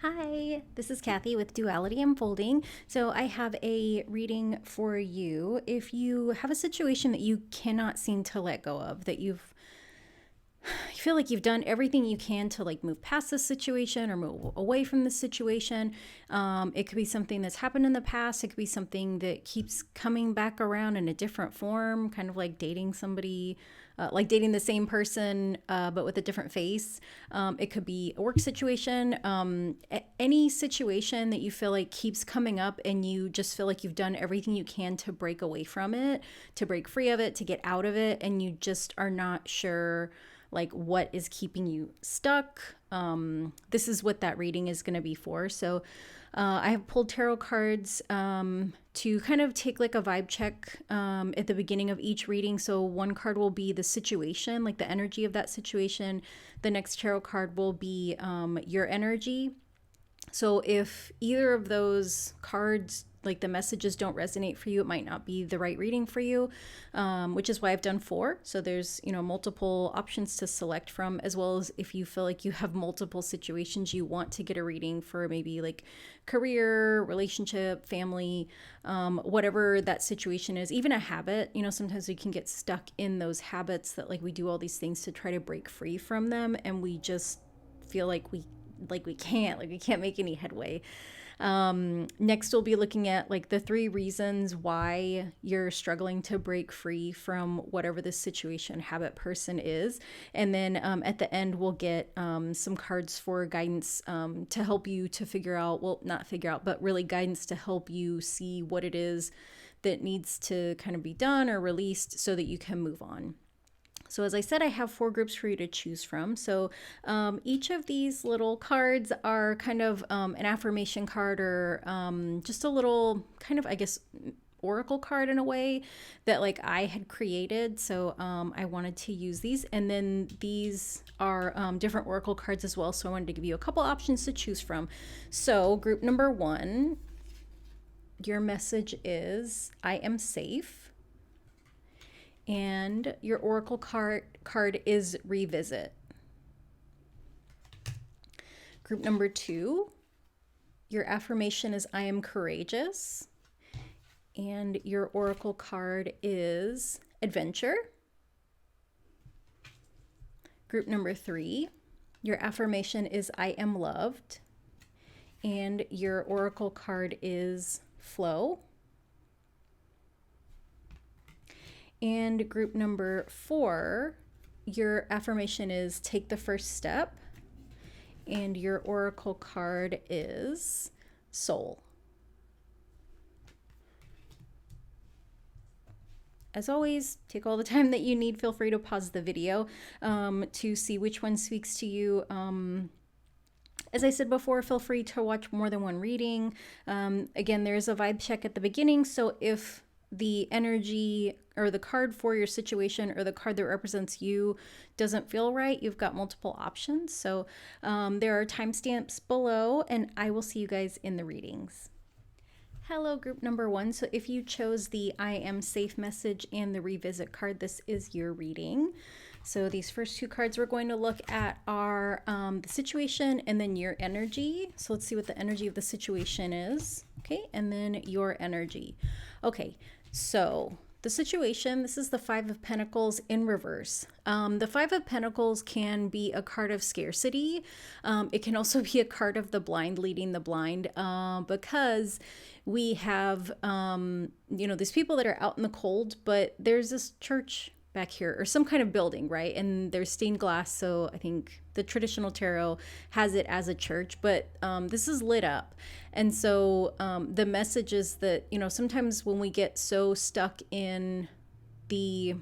Hi, this is Kathy with Duality Unfolding. So, I have a reading for you. If you have a situation that you cannot seem to let go of, that you feel like you've done everything you can to like move past this situation or move away from this situation. It could be something that's happened in the past. It could be something that keeps coming back around in a different form, kind of like dating somebody, like dating the same person, but with a different face. It could be a work situation, any situation that you feel like keeps coming up and you just feel like you've done everything you can to break away from it, to break free of it, to get out of it, and you just are not sure like what is keeping you stuck. This is what that reading is going to be for. So I have pulled tarot cards to kind of take like a vibe check at the beginning of each reading. So one card will be the situation, like the energy of that situation. The next tarot card will be your energy. So if either of those cards, like the messages don't resonate for you, it might not be the right reading for you, which is why I've done 4. So there's, multiple options to select from, as well as if you feel like you have multiple situations you want to get a reading for, maybe like career, relationship, family, whatever that situation is, even a habit. Sometimes we can get stuck in those habits that like we do all these things to try to break free from them, and we just feel like we can't make any headway. Next we'll be looking at like the 3 reasons why you're struggling to break free from whatever this situation, habit, person is. And then at the end we'll get some cards for guidance to help you to figure out, well, not figure out, but really guidance to help you see what it is that needs to kind of be done or released so that you can move on. So as I said, I have 4 groups for you to choose from. So each of these little cards are kind of an affirmation card, or just a little kind of, I guess, oracle card in a way that like I had created. So I wanted to use these. And then these are different oracle cards as well. So I wanted to give you a couple options to choose from. So group number 1, your message is, I am safe. And your oracle card is revisit. Group number 2, your affirmation is, I am courageous. And your oracle card is adventure. Group number 3, your affirmation is, I am loved. And your oracle card is flow. And group number 4, your affirmation is, take the first step. And your oracle card is soul. As always, take all the time that you need. Feel free to pause the video to see which one speaks to you. As I said before, feel free to watch more than one reading. Again, there's a vibe check at the beginning. So if the energy or the card for your situation or the card that represents you doesn't feel right, you've got multiple options. So there are timestamps below, and I will see you guys in the readings. Hello, group number 1. So if you chose the I am safe message and the revisit card, this is your reading. So these first 2 cards we're going to look at are the situation and then your energy. So let's see what the energy of the situation is. Okay, and then your energy. Okay, so the situation, this is the 5 of Pentacles in reverse. The 5 of Pentacles can be a card of scarcity. It can also be a card of the blind leading the blind, because we have, these people that are out in the cold, but there's this church back here or some kind of building, right? And there's stained glass. So I think the traditional tarot has it as a church, but this is lit up. And so the message is that, sometimes when we get so stuck in the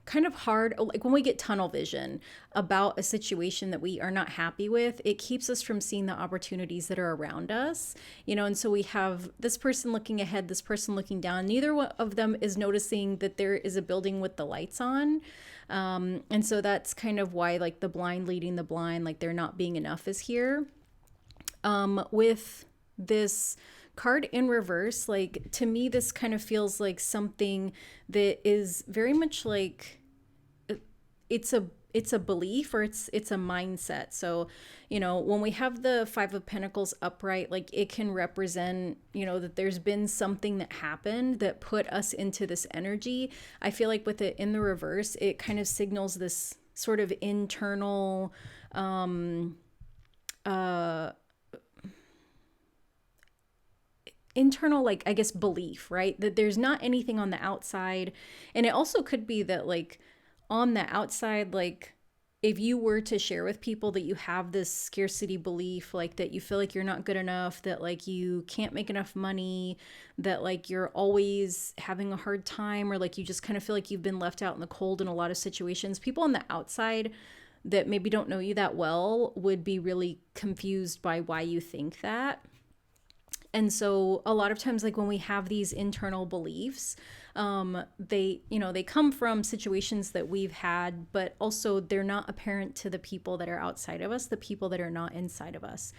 kind of hard, like when we get tunnel vision about a situation that we are not happy with, it keeps us from seeing the opportunities that are around us, and so we have this person looking ahead, this person looking down. Neither one of them is noticing that there is a building with the lights on. And so that's kind of why like the blind leading the blind, like there not being enough is here. With this card in reverse, like to me, this kind of feels like something that is very much like it's a belief, or it's a mindset. So, when we have the Five of Pentacles upright, like it can represent, that there's been something that happened that put us into this energy. I feel like with it in the reverse, it kind of signals this sort of internal internal, like, I guess, belief, right? That there's not anything on the outside. And it also could be that, like, on the outside, like, if you were to share with people that you have this scarcity belief, like that you feel like you're not good enough, that like you can't make enough money, that like you're always having a hard time, or like you just kind of feel like you've been left out in the cold in a lot of situations, people on the outside that maybe don't know you that well would be really confused by why you think that. And so a lot of times, like when we have these internal beliefs, they come from situations that we've had, but also they're not apparent to the people that are outside of us, the people that are not inside of us.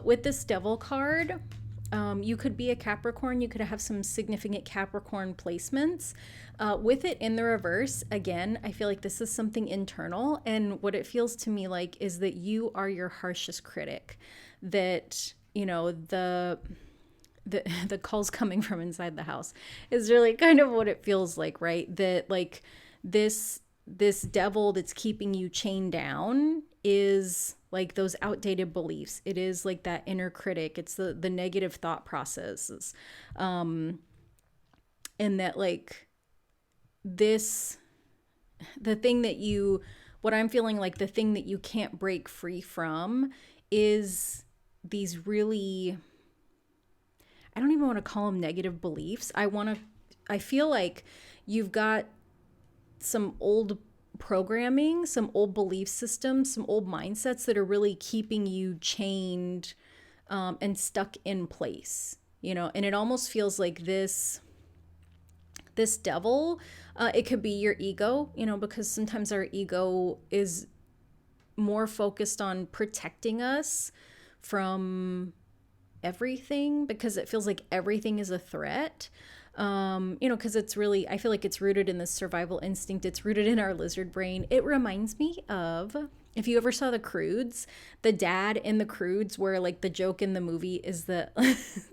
With this Devil card, you could be a Capricorn. You could have some significant Capricorn placements. With it in the reverse, again, I feel like this is something internal. And what it feels to me like is that you are your harshest critic. That, the calls coming from inside the house is really kind of what it feels like, right? That like this devil that's keeping you chained down is like those outdated beliefs. It is like that inner critic. It's the negative thought processes. And that like what I'm feeling like the thing that you can't break free from is these really, I don't even want to call them negative beliefs. I feel like you've got some old programming, some old belief systems, some old mindsets that are really keeping you chained and stuck in place, and it almost feels like this devil, it could be your ego, because sometimes our ego is more focused on protecting us from everything, because it feels like everything is a threat. Because it's really, I feel like it's rooted in this survival instinct. It's rooted in our lizard brain. It reminds me of, if you ever saw The Croods, the dad in The Croods, where like the joke in the movie is that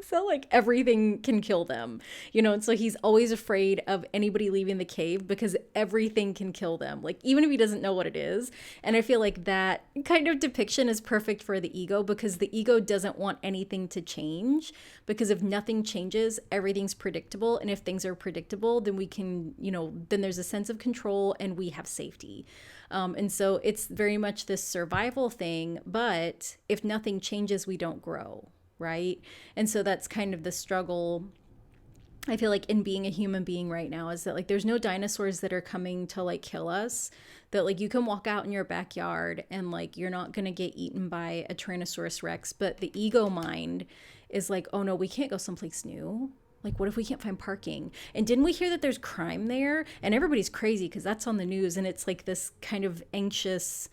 so like everything can kill them, and so he's always afraid of anybody leaving the cave because everything can kill them, like even if he doesn't know what it is. And I feel like that kind of depiction is perfect for the ego, because the ego doesn't want anything to change, because if nothing changes, everything's predictable. And if things are predictable, then we can, then there's a sense of control and we have safety. And so it's very much this survival thing, but if nothing changes, we don't grow, right? And so that's kind of the struggle, I feel like, in being a human being right now, is that like there's no dinosaurs that are coming to like kill us, that like you can walk out in your backyard and like you're not going to get eaten by a Tyrannosaurus Rex. But the ego mind is like, oh no, we can't go someplace new. Like, what if we can't find parking? And didn't we hear that there's crime there? And everybody's crazy because that's on the news. And it's like this kind of anxious,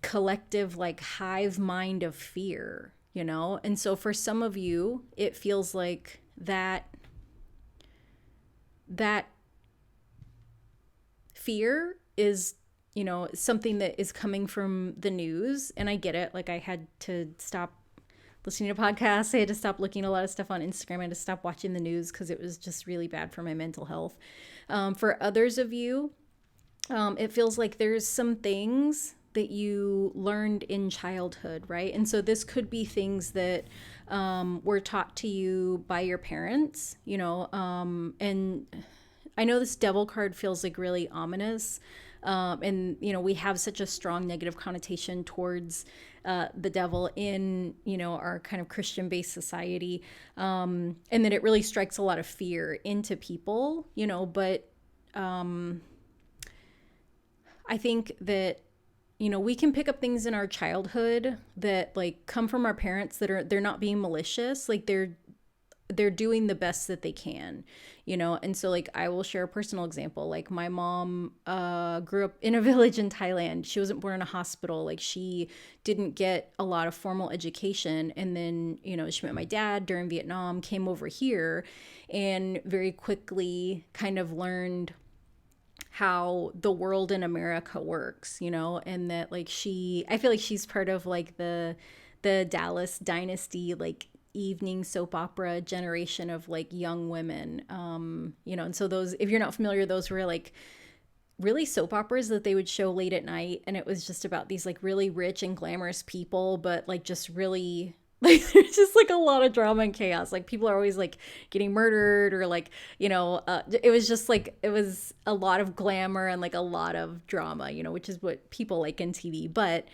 collective, like hive mind of fear, And so for some of you, it feels like that fear is, something that is coming from the news. And I get it. Like, I had to stop listening to podcasts. I had to stop looking at a lot of stuff on Instagram. I had to stop watching the news because it was just really bad for my mental health. For others of you, it feels like there's some things that you learned in childhood, right? And so this could be things that were taught to you by your parents, and I know this Devil card feels like really ominous. And, we have such a strong negative connotation towards the devil in, our kind of Christian-based society. And that it really strikes a lot of fear into people, but I think that, we can pick up things in our childhood that like come from our parents that they're not being malicious. Like they're doing the best that they can, and so like I will share a personal example. Like my mom grew up in a village in Thailand. She wasn't born in a hospital. Like she didn't get a lot of formal education, and then she met my dad during Vietnam, came over here, and very quickly kind of learned how the world in America works, you know, and that like I feel like she's part of like the Dallas dynasty, like evening soap opera generation of like young women. You know, and so those, if you're not familiar, those were like really soap operas that they would show late at night, and it was just about these like really rich and glamorous people, but like just really like there's just like a lot of drama and chaos. Like people are always like getting murdered or like, you know, it was just like it was a lot of glamour and like a lot of drama, you know, which is what people like in TV. But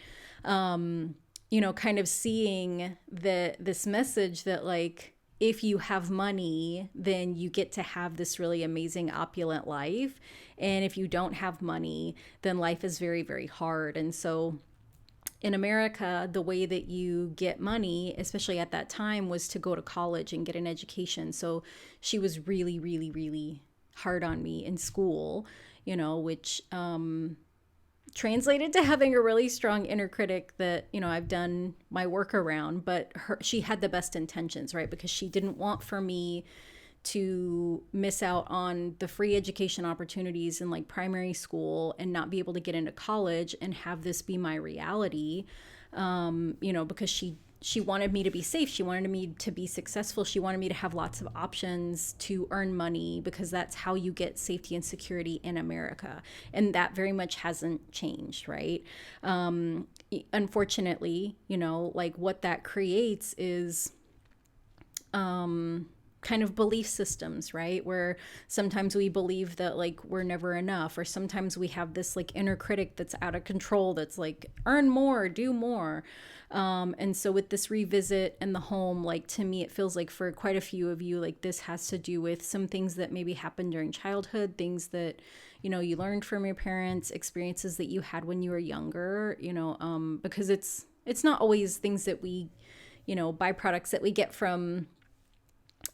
you know, kind of seeing this message that like if you have money, then you get to have this really amazing opulent life. And if you don't have money, then life is very, very hard. And so in America, the way that you get money, especially at that time, was to go to college and get an education. So she was really, really, really hard on me in school, you know, which translated to having a really strong inner critic that, you know, I've done my work around. But she had the best intentions, right? Because she didn't want for me to miss out on the free education opportunities in like primary school and not be able to get into college and have this be my reality. You know, because she wanted me to be safe. She wanted me to be successful. She wanted me to have lots of options to earn money, because that's how you get safety and security in America. And that very much hasn't changed, right? Unfortunately, you know, like what that creates is kind of belief systems, right? Where sometimes we believe that like we're never enough, or sometimes we have this like inner critic that's out of control that's like earn more, do more. And so with this revisit and the home, like to me, it feels like for quite a few of you, like this has to do with some things that maybe happened during childhood, things that, you know, you learned from your parents, experiences that you had when you were younger, you know, because it's not always things that we, you know, byproducts that we get from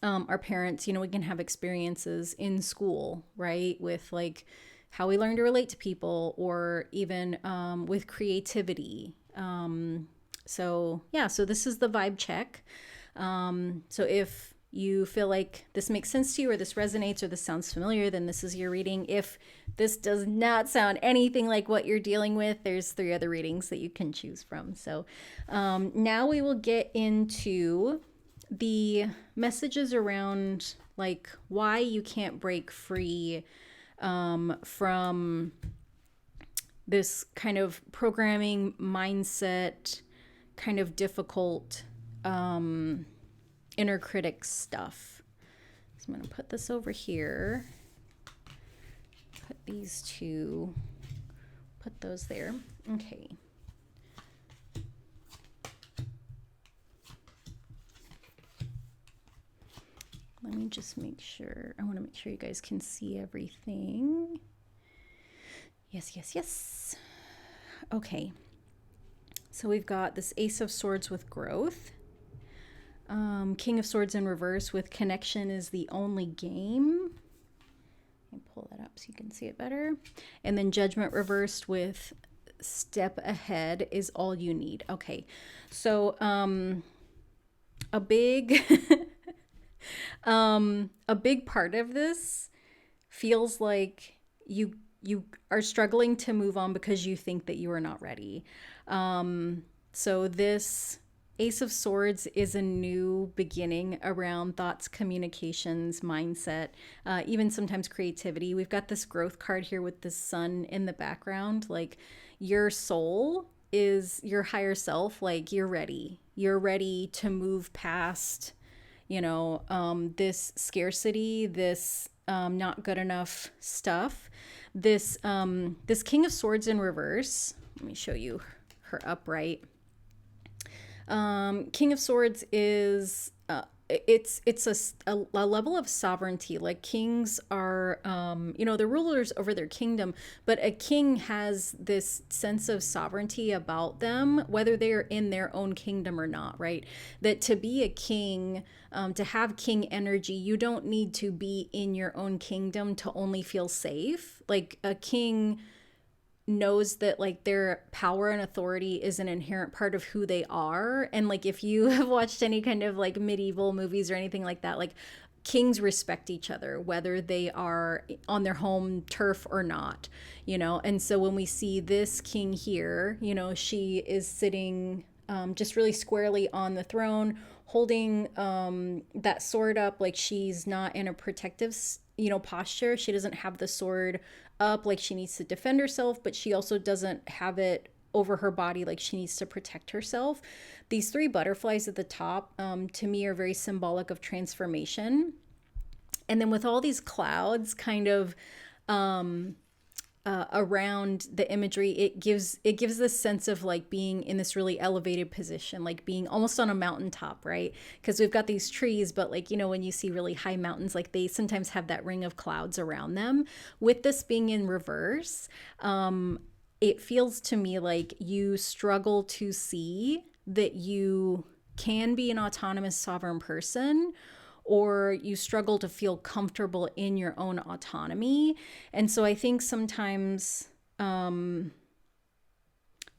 our parents. You know, we can have experiences in school, right? With like how we learn to relate to people, or even with creativity. So yeah, so this is the vibe check. So if you feel like this makes sense to you, or this resonates, or this sounds familiar, then this is your reading. If this does not sound anything like what you're dealing with, there's 3 other readings that you can choose from. So now we will get into the messages around like why you can't break free from this kind of programming mindset, kind of difficult inner critic stuff. So I'm going to put this over here, put these 2, put those there. Okay. Let me just make sure. I want to make sure you guys can see everything. Yes, yes, yes. Okay. So we've got this Ace of Swords with growth. King of Swords in reverse with connection is the only game. Let me pull that up so you can see it better. And then Judgment reversed with step ahead is all you need. Okay. So a big a big part of this feels like you are struggling to move on because you think that you are not ready. So this Ace of Swords is a new beginning around thoughts, communications, mindset, even sometimes creativity. We've got this growth card here with the sun in the background. Like your soul is your higher self. Like you're ready. You're ready to move past, you know, this scarcity, this not good enough stuff. This King of Swords in reverse. Let me show you her upright. King of Swords is it's a level of sovereignty. Like kings are, you know, the rulers over their kingdom, but a king has this sense of sovereignty about them, whether they are in their own kingdom or not, right? That to be a king, to have king energy, you don't need to be in your own kingdom to only feel safe. Like a king knows that like their power and authority is an inherent part of who they are. And like if you have watched any kind of like medieval movies or anything like that, like kings respect each other, whether they are on their home turf or not, And so when we see this king here, she is sitting just really squarely on the throne, holding that sword up, like she's not in a protective, posture. She doesn't have the sword up like she needs to defend herself, but she also doesn't have it over her body like she needs to protect herself. These three butterflies at the top, to me, are very symbolic of transformation. And then with all these clouds kind of around the imagery, it gives this sense of like being in this really elevated position, like being almost on a mountaintop, right? Because we've got these trees, but like, when you see really high mountains, like they sometimes have that ring of clouds around them. With this being in reverse, it feels to me like you struggle to see that you can be an autonomous, sovereign person, or you struggle to feel comfortable in your own autonomy. And so I think sometimes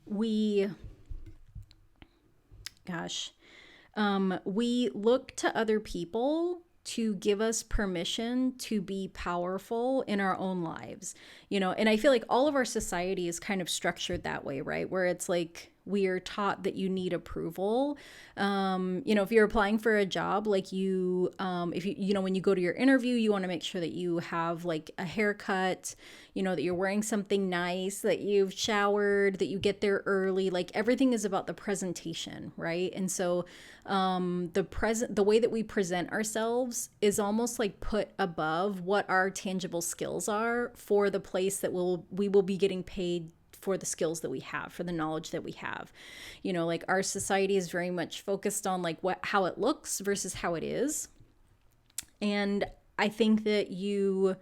we look to other people to give us permission to be powerful in our own lives, and I feel like all of our society is kind of structured that way, right? Where it's like we are taught that you need approval. If you're applying for a job, like if you, when you go to your interview, you want to make sure that you have like a haircut, that you're wearing something nice, that you've showered, that you get there early. Like everything is about the presentation, right? And so the way that we present ourselves is almost like put above what our tangible skills are for the place that we will be getting paid for the skills that we have, for the knowledge that we have. Like our society is very much focused on like how it looks versus how it is. And I think that you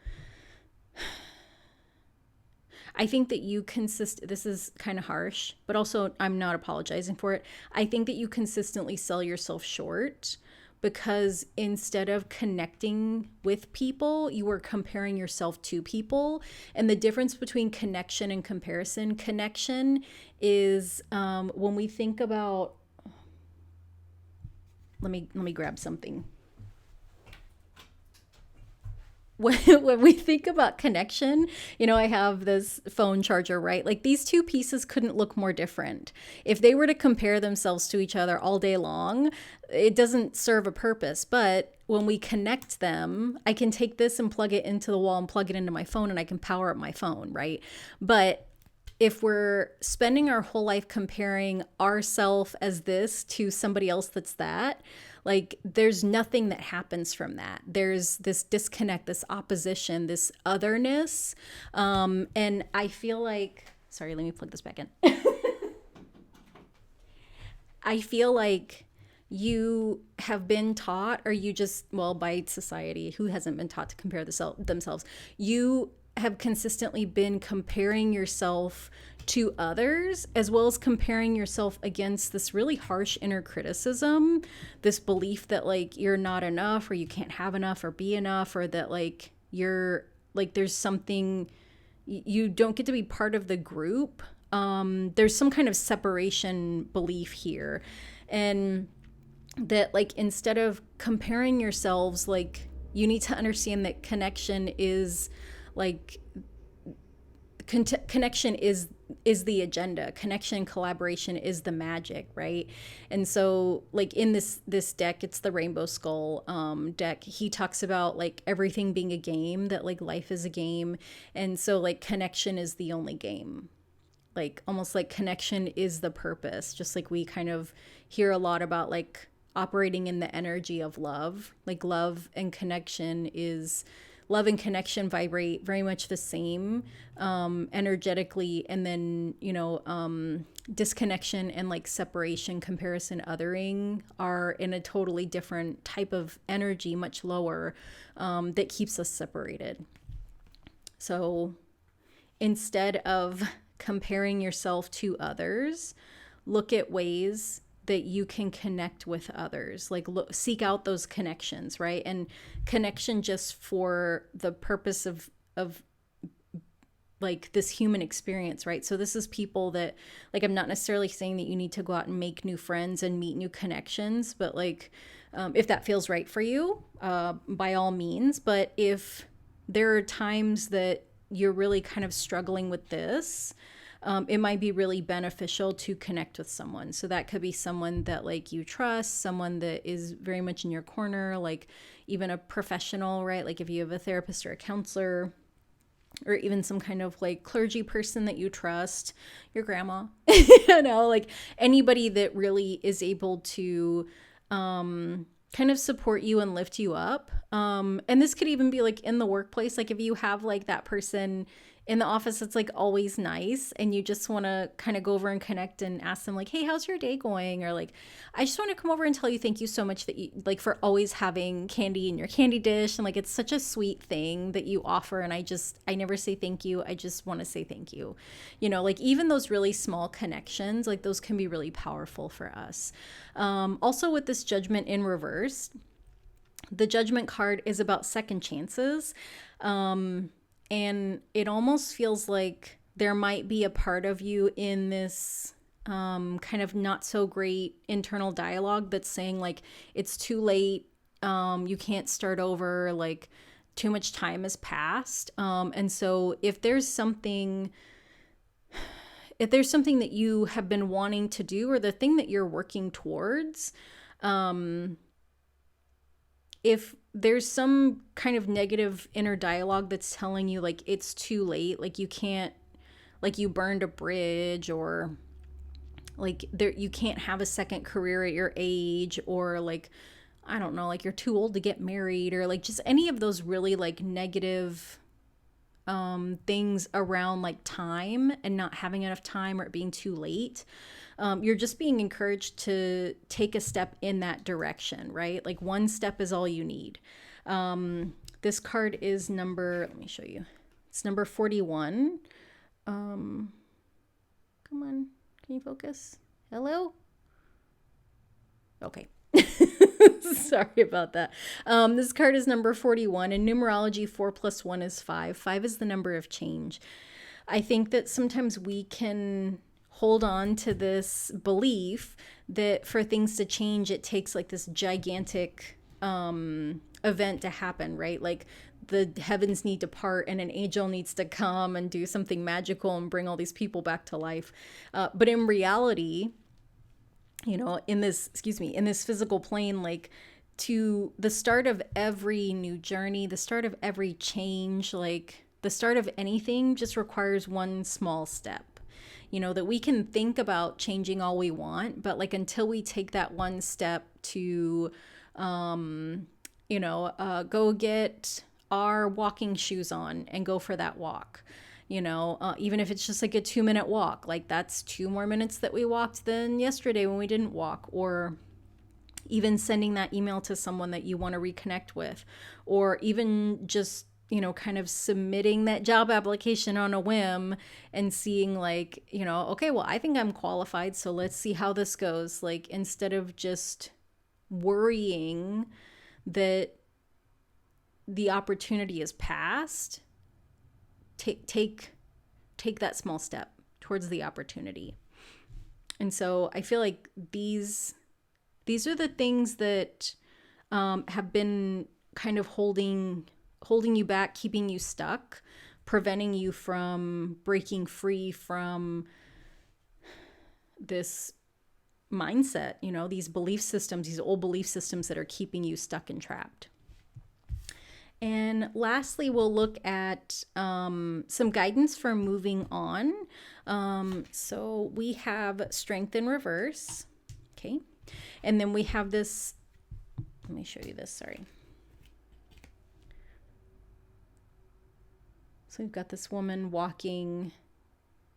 this is kind of harsh, but also I'm not apologizing for it. I think that you consistently sell yourself short, because instead of connecting with people, you are comparing yourself to people. And the difference between connection and comparison, connection is when we think about, let me grab something. When we think about connection, I have this phone charger, right? Like these two pieces couldn't look more different. If they were to compare themselves to each other all day long, it doesn't serve a purpose. But when we connect them, I can take this and plug it into the wall and plug it into my phone, and I can power up my phone, right? But if we're spending our whole life comparing ourselves as this to somebody else that's that, like there's nothing that happens from that. There's this disconnect, this opposition, this otherness. And I feel like, sorry, let me plug this back in. I feel like you have been taught, or you just, well, by society, who hasn't been taught to compare themselves? You have consistently been comparing yourself to others, as well as comparing yourself against this really harsh inner criticism, this belief that like you're not enough, or you can't have enough or be enough, or that like you're like there's something, you don't get to be part of the group. There's some kind of separation belief here, and that like instead of comparing yourselves, like you need to understand that connection is like connection is the agenda. Connection, collaboration is the magic, right? And so like in this deck, it's the Rainbow Skull deck, he talks about like everything being a game, that like life is a game. And so like connection is the only game, like almost like connection is the purpose. Just like we kind of hear a lot about like operating in the energy of love, like love and connection vibrate very much the same energetically. And then, disconnection and like separation, comparison, othering are in a totally different type of energy, much lower, that keeps us separated. So instead of comparing yourself to others, look at ways that you can connect with others, like seek out those connections, right? And connection just for the purpose of like this human experience, right? So this is people that, like, I'm not necessarily saying that you need to go out and make new friends and meet new connections, but like, if that feels right for you, by all means. But if there are times that you're really kind of struggling with this, it might be really beneficial to connect with someone. So that could be someone that like you trust, someone that is very much in your corner, like even a professional, right? Like if you have a therapist or a counselor, or even some kind of like clergy person that you trust, your grandma, like anybody that really is able to kind of support you and lift you up. And this could even be like in the workplace. Like if you have like that person in the office that's like always nice, and you just want to kind of go over and connect and ask them like, hey, how's your day going? Or like, I just want to come over and tell you thank you so much that you like for always having candy in your candy dish. And like, it's such a sweet thing that you offer. And I never say thank you. I just want to say thank you. Like even those really small connections, like those can be really powerful for us. Also with this Judgment in reverse, the Judgment card is about second chances. And it almost feels like there might be a part of you in this kind of not so great internal dialogue that's saying like, it's too late, you can't start over, like too much time has passed. And so if there's something that you have been wanting to do, or the thing that you're working towards, if there's some kind of negative inner dialogue that's telling you like it's too late, like you can't, like you burned a bridge, or like you can't have a second career at your age, or like, I don't know, like you're too old to get married, or like just any of those really like negative things around like time and not having enough time, or it being too late. You're just being encouraged to take a step in that direction, right? Like one step is all you need. This card is let me show you. It's number 41. Come on, can you focus? Hello? Okay. Sorry about that. This card is number 41. In numerology, 4 + 1 is 5. 5 is the number of change. I think that sometimes we can hold on to this belief that for things to change, it takes like this gigantic event to happen, right? Like the heavens need to part and an angel needs to come and do something magical and bring all these people back to life. But in reality, in this physical plane, like to the start of every new journey, the start of every change, like the start of anything just requires one small step. That we can think about changing all we want, but like until we take that one step to, go get our walking shoes on and go for that walk, even if it's just like a 2-minute walk, like that's 2 more minutes that we walked than yesterday when we didn't walk. Or even sending that email to someone that you want to reconnect with, or even just kind of submitting that job application on a whim and seeing like, okay, well, I think I'm qualified, so let's see how this goes. Like, instead of just worrying that the opportunity is past, take that small step towards the opportunity. And so I feel like these are the things that have been kind of holding you back, keeping you stuck, preventing you from breaking free from this mindset, these belief systems, these old belief systems that are keeping you stuck and trapped. And lastly, we'll look at some guidance for moving on. So we have Strength in reverse. Okay. And then we have this, let me show you this, sorry. So we've got this woman walking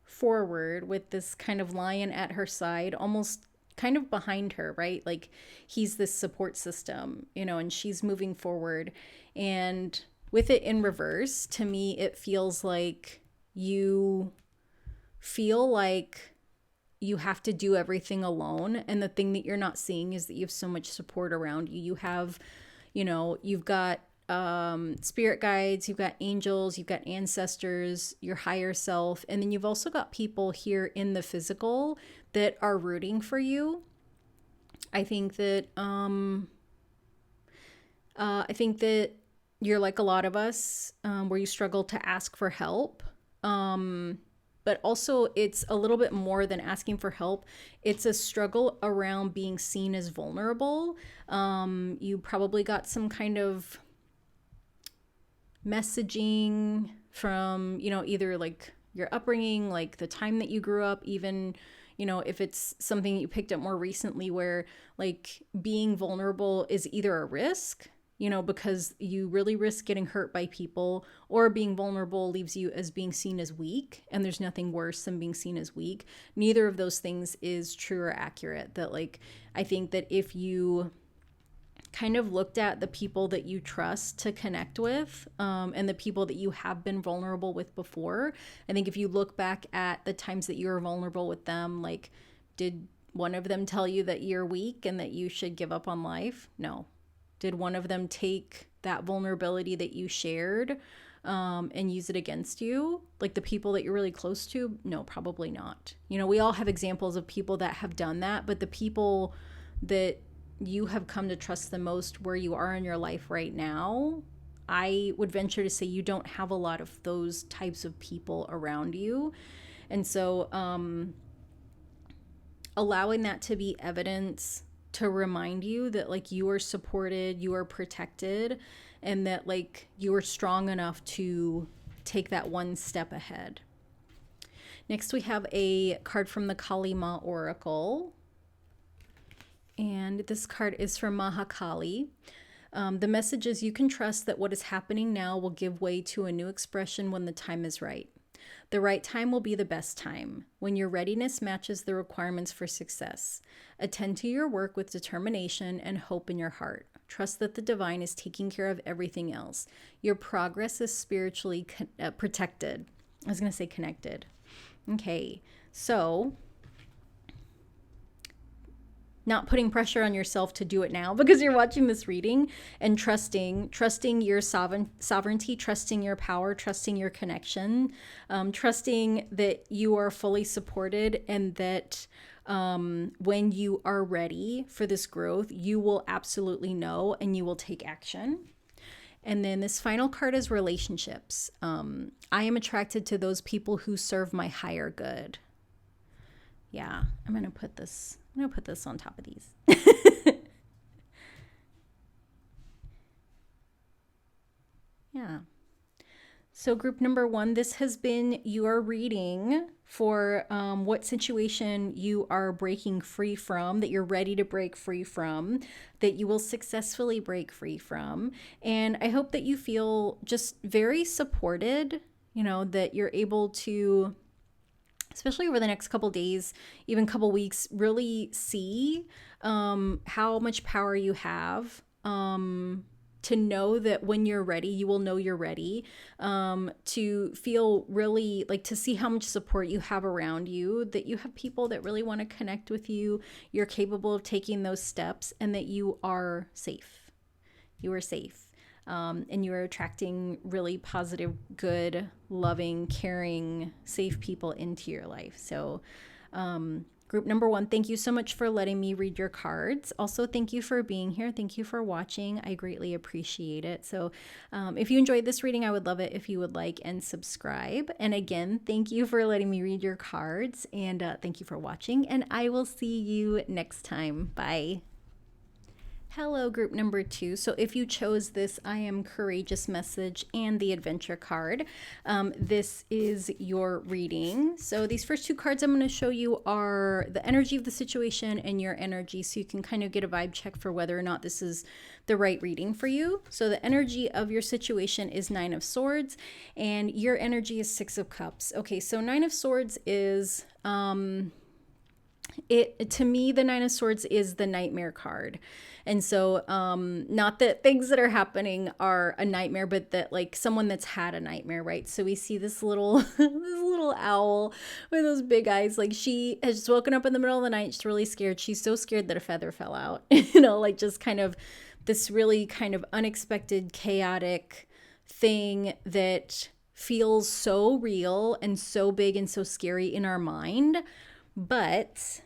forward with this kind of lion at her side, almost kind of behind her, right? Like he's this support system, and she's moving forward. And with it in reverse, to me, it feels like you feel like you have to do everything alone. And the thing that you're not seeing is that you have so much support around you. You have, you've got spirit guides, you've got angels, you've got ancestors, your higher self, and then you've also got people here in the physical that are rooting for you. I think that you're like a lot of us, where you struggle to ask for help. But also, it's a little bit more than asking for help. It's a struggle around being seen as vulnerable. You probably got some kind of messaging from, either like your upbringing, like the time that you grew up, even, if it's something you picked up more recently where like being vulnerable is either a risk, because you really risk getting hurt by people, or being vulnerable leaves you as being seen as weak. And there's nothing worse than being seen as weak. Neither of those things is true or accurate. That like, I think that if you kind of looked at the people that you trust to connect with, and the people that you have been vulnerable with before, I think if you look back at the times that you were vulnerable with them, like, did one of them tell you that you're weak and that you should give up on life? No. Did one of them take that vulnerability that you shared, and use it against you? Like the people that you're really close to? No, probably not. We all have examples of people that have done that, but the people that you have come to trust the most where you are in your life right now, I would venture to say you don't have a lot of those types of people around you. And so allowing that to be evidence to remind you that like you are supported, you are protected, and that like you are strong enough to take that one step ahead. Next, we have a card from the Kali Ma Oracle. And this card is from Mahakali. The message is, you can trust that what is happening now will give way to a new expression when the time is right. The right time will be the best time, when your readiness matches the requirements for success. Attend to your work with determination and hope in your heart. Trust that the divine is taking care of everything else. Your progress is spiritually protected. I was going to say connected. Okay, so not putting pressure on yourself to do it now because you're watching this reading, and trusting your sovereignty, trusting your power, trusting your connection, trusting that you are fully supported, and that when you are ready for this growth, you will absolutely know and you will take action. And then this final card is relationships. I am attracted to those people who serve my higher good. Yeah, I'm going to put this on top of these. Yeah. So group number 1, this has been your reading for what situation you are breaking free from, that you're ready to break free from, that you will successfully break free from. And I hope that you feel just very supported, that you're able to, especially over the next couple days, even couple weeks, really see how much power you have, to know that when you're ready, you will know you're ready, to feel really like, to see how much support you have around you, that you have people that really want to connect with you, you're capable of taking those steps, and that you are safe. You are safe. And you are attracting really positive, good, loving, caring, safe people into your life. So group number 1, thank you so much for letting me read your cards. Also, thank you for being here. Thank you for watching. I greatly appreciate it. So if you enjoyed this reading, I would love it if you would like and subscribe. And again, thank you for letting me read your cards. And thank you for watching. And I will see you next time. Bye. Hello, group number 2. So if you chose this I Am Courageous message and the adventure card, this is your reading. So these first 2 cards I'm going to show you are the energy of the situation and your energy, so you can kind of get a vibe check for whether or not this is the right reading for you. So the energy of your situation is 9 of Swords, and your energy is 6 of Cups. Okay, so 9 of Swords is... to me, the 9 of Swords is the nightmare card. And so not that things that are happening are a nightmare, but that like someone that's had a nightmare, right? So we see this little this little owl with those big eyes. Like, she has just woken up in the middle of the night. She's really scared. She's so scared that a feather fell out, like just kind of this really kind of unexpected, chaotic thing that feels so real and so big and so scary in our mind. But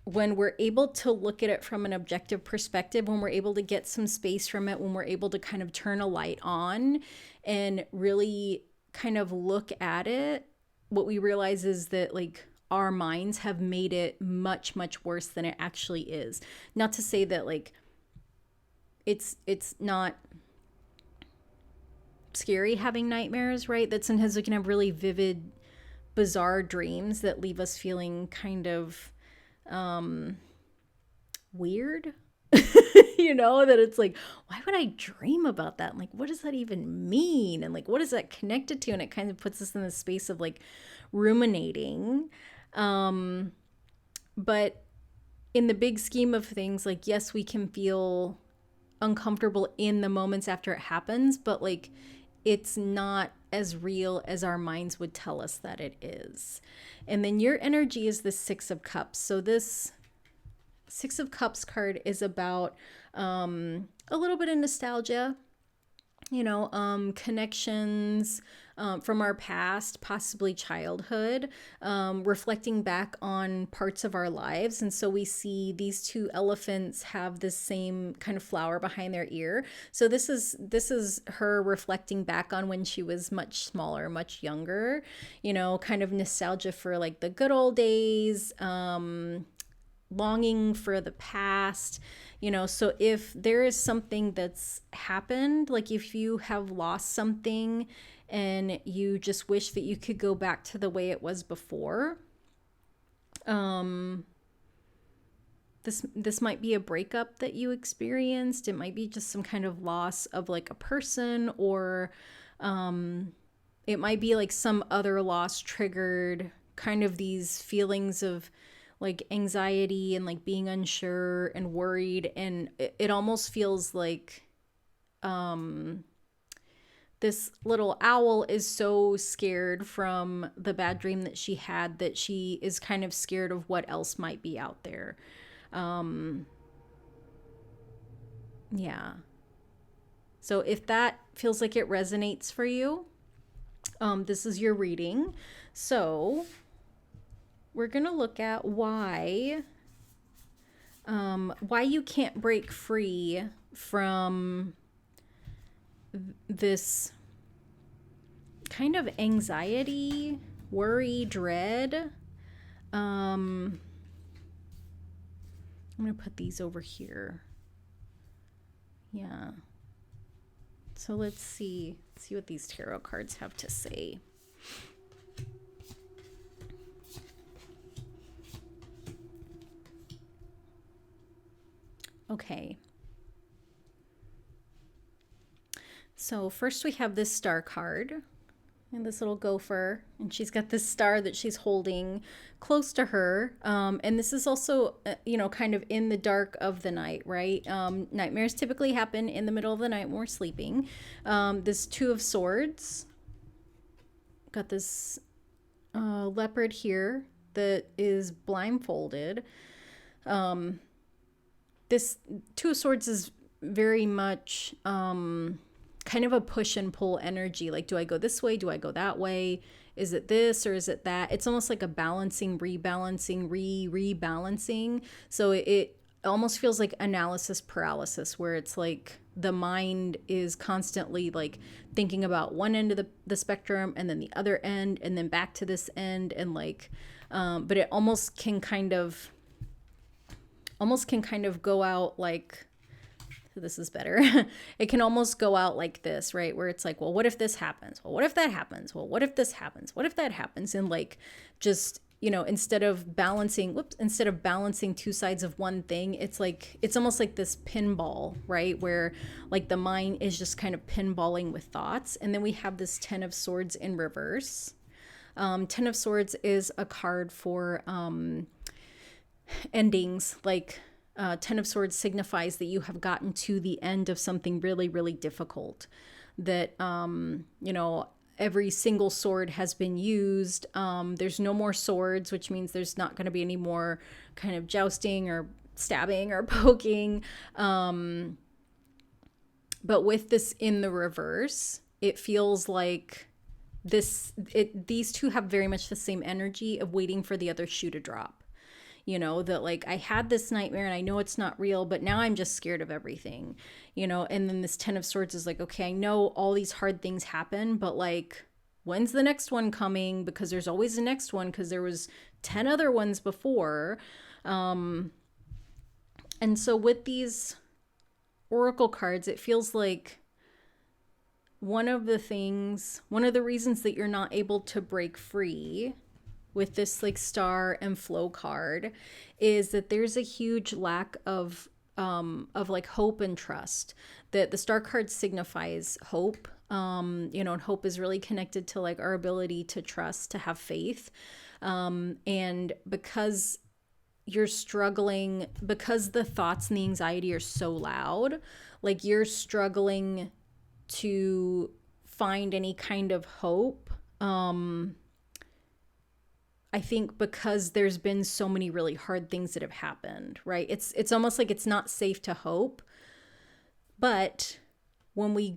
when we're able to look at it from an objective perspective, when we're able to get some space from it, when we're able to kind of turn a light on and really kind of look at it, what we realize is that like our minds have made it much, much worse than it actually is. Not to say that like it's not scary having nightmares, right? That sometimes we can have really vivid, bizarre dreams that leave us feeling kind of weird. You know, that it's like, why would I dream about that? And like, what does that even mean? And like, what is that connected to? And it kind of puts us in the space of like ruminating. But in the big scheme of things, like, yes, we can feel uncomfortable in the moments after it happens, but like, it's not as real as our minds would tell us that it is. And then your energy is the Six of Cups. So this Six of Cups card is about a little bit of nostalgia, you know, connections from our past, possibly childhood, reflecting back on parts of our lives. And so we see these two elephants have this same kind of flower behind their ear. So this is her reflecting back on when she was much smaller, much younger, you know, kind of nostalgia for like the good old days, longing for the past, you know. So if there is something that's happened, like if you have lost something and you just wish that you could go back to the way it was before, this might be a breakup that you experienced. It might be just some kind of loss of like a person, or it might be like some other loss triggered kind of these feelings of like anxiety and like being unsure and worried. And it almost feels like this little owl is so scared from the bad dream that she had that she is kind of scared of what else might be out there. Yeah. So if that feels like it resonates for you, this is your reading. So we're going to look at why you can't break free from this kind of anxiety, worry, dread. I'm going to put these over here. Yeah. So let's see what these tarot cards have to say. Okay. So first we have this star card and this little gopher, and she's got this star that she's holding close to her. And this is also, you know, kind of in the dark of the night, right? Nightmares typically happen in the middle of the night when we're sleeping. This Two of Swords. Got this leopard here that is blindfolded. This Two of Swords is very much kind of a push and pull energy. Like, do I go this way? Do I go that way? Is it this or is it that? It's almost like a balancing, rebalancing, rebalancing. So it almost feels like analysis paralysis, where it's like the mind is constantly like thinking about one end of the spectrum and then the other end and then back to this end, and like but it almost can kind of go out like, this is better. It can almost go out like this, right? Where it's like, well, what if this happens? Well, what if that happens? Well, what if this happens? What if that happens? And like, just, you know, instead of balancing two sides of one thing, it's almost like this pinball, right? Where like the mind is just kind of pinballing with thoughts. And then we have this Ten of Swords in reverse. Ten of Swords is a card for endings. Like, Ten of Swords signifies that you have gotten to the end of something really, really difficult. That, you know, every single sword has been used. There's no more swords, which means there's not going to be any more kind of jousting or stabbing or poking. But with this in the reverse, it feels like these two have very much the same energy of waiting for the other shoe to drop. That like I had this nightmare and I know it's not real, but now I'm just scared of everything, and then this 10 of Swords is like, okay, I know all these hard things happen, but like, when's the next one coming? Because there's always the next one, because there was 10 other ones before. And so with these oracle cards, it feels like one of the reasons that you're not able to break free with this like star and flow card is that there's a huge lack of like hope and trust. That the star card signifies hope, and hope is really connected to like our ability to trust, to have faith, and because you're struggling, because the thoughts and the anxiety are so loud, like you're struggling to find any kind of hope. I think because there's been so many really hard things that have happened, right? It's almost like it's not safe to hope. But when you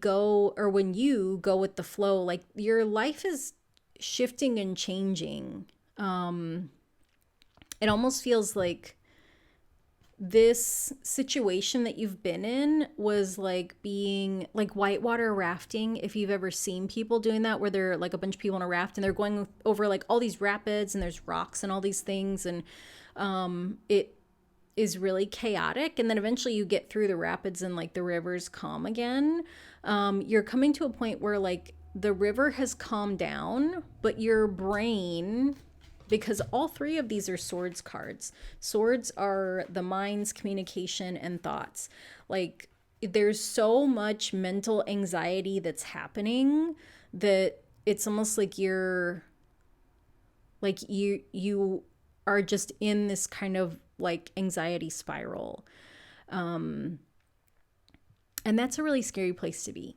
go with the flow, like your life is shifting and changing. It almost feels like this situation that you've been in was like being like whitewater rafting. If you've ever seen people doing that, where they're like a bunch of people in a raft and they're going over like all these rapids and there's rocks and all these things, and it is really chaotic, and then eventually you get through the rapids and like the river's calm again. You're coming to a point where like the river has calmed down, but your brain, because all three of these are swords cards. Swords are the mind's communication and thoughts. Like there's so much mental anxiety that's happening that it's almost like you are just in this kind of like anxiety spiral. And that's a really scary place to be.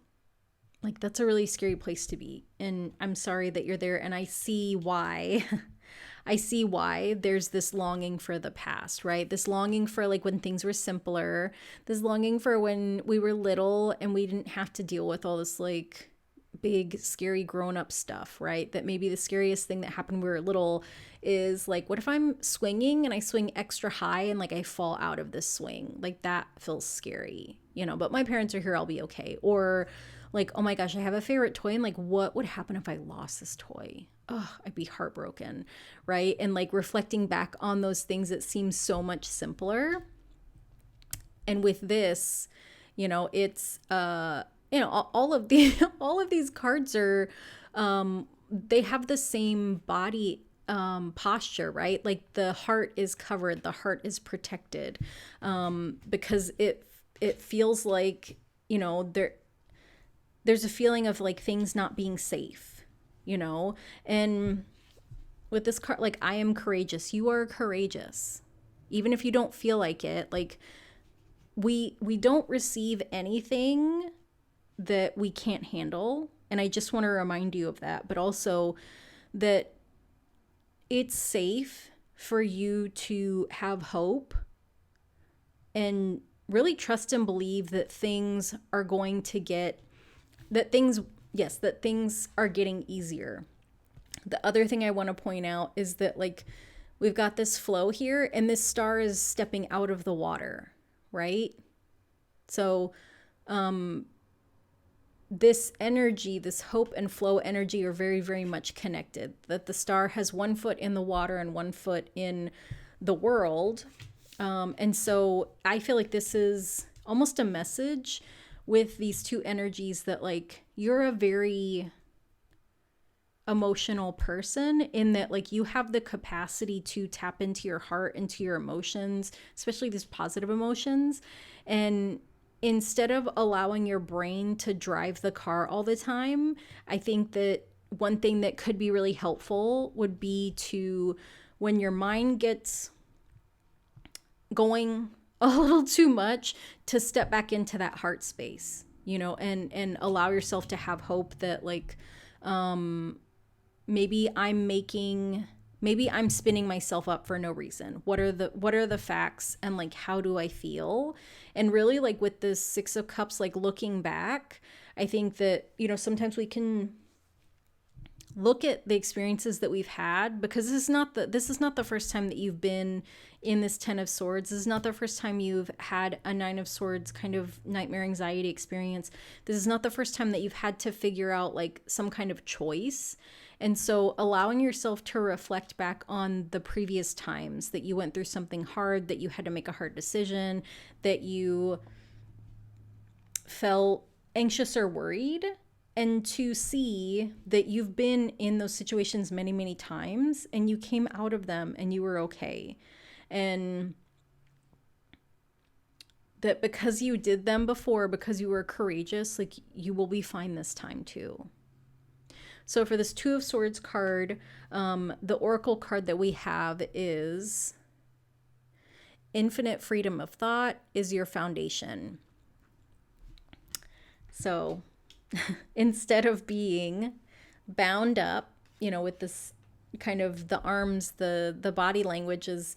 Like that's a really scary place to be. And I'm sorry that you're there, and I see why. I see why there's this longing for the past, right? This longing for like when things were simpler, this longing for when we were little and we didn't have to deal with all this like big, scary grown-up stuff, right? That maybe the scariest thing that happened when we were little is like, what if I'm swinging and I swing extra high and like I fall out of this swing? Like that feels scary, but my parents are here, I'll be okay. Or like, oh my gosh, I have a favorite toy, and like, what would happen if I lost this toy? Oh, I'd be heartbroken, right? And like reflecting back on those things that seem so much simpler. And with this, it's all of these cards are they have the same body posture, right? Like the heart is covered, the heart is protected, because it feels like there's a feeling of like things not being safe. And with this card, like, I am courageous. You are courageous. Even if you don't feel like it, like we don't receive anything that we can't handle. And I just want to remind you of that, but also that it's safe for you to have hope and really trust and believe that things are going to that things are getting easier. The other thing I want to point out is that like we've got this flow here, and this star is stepping out of the water, right? So this energy, this hope and flow energy are very, very much connected. That the star has one foot in the water and one foot in the world. And so I feel like this is almost a message with these two energies that like you're a very emotional person, in that like you have the capacity to tap into your heart, into your emotions, especially these positive emotions. And instead of allowing your brain to drive the car all the time, I think that one thing that could be really helpful would be to, when your mind gets going a little too much, to step back into that heart space, and allow yourself to have hope that like maybe Maybe I'm spinning myself up for no reason. What are the facts, and like how do I feel? And really, like with this 6 of Cups, like looking back, I think that, sometimes we can look at the experiences that we've had, because this is not the first time that you've been in this 10 of Swords. This is not the first time you've had a 9 of Swords kind of nightmare anxiety experience. This is not the first time that you've had to figure out like some kind of choice. And so allowing yourself to reflect back on the previous times that you went through something hard, that you had to make a hard decision, that you felt anxious or worried, and to see that you've been in those situations many, many times and you came out of them and you were okay. And that because you did them before, because you were courageous, like you will be fine this time too. So for this 2 of Swords card, the oracle card that we have is infinite freedom of thought is your foundation. So instead of being bound up, with this kind of the arms, the body language is,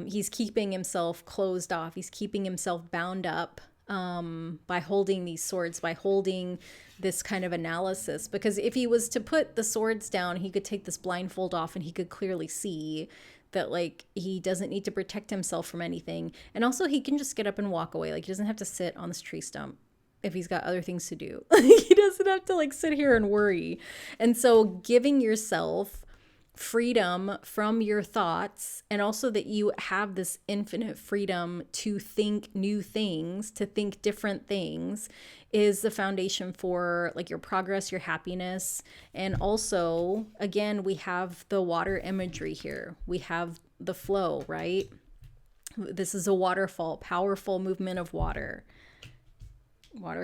he's keeping himself closed off. He's keeping himself bound up by holding these swords, by holding this kind of analysis. Because if he was to put the swords down, he could take this blindfold off and he could clearly see that like he doesn't need to protect himself from anything. And also he can just get up and walk away. Like he doesn't have to sit on this tree stump if he's got other things to do. He doesn't have to like sit here and worry. And so giving yourself freedom from your thoughts, and also that you have this infinite freedom to think new things, to think different things, is the foundation for like your progress, your happiness. And also, again, we have the water imagery here. We have the flow, right? This is a waterfall, powerful movement of water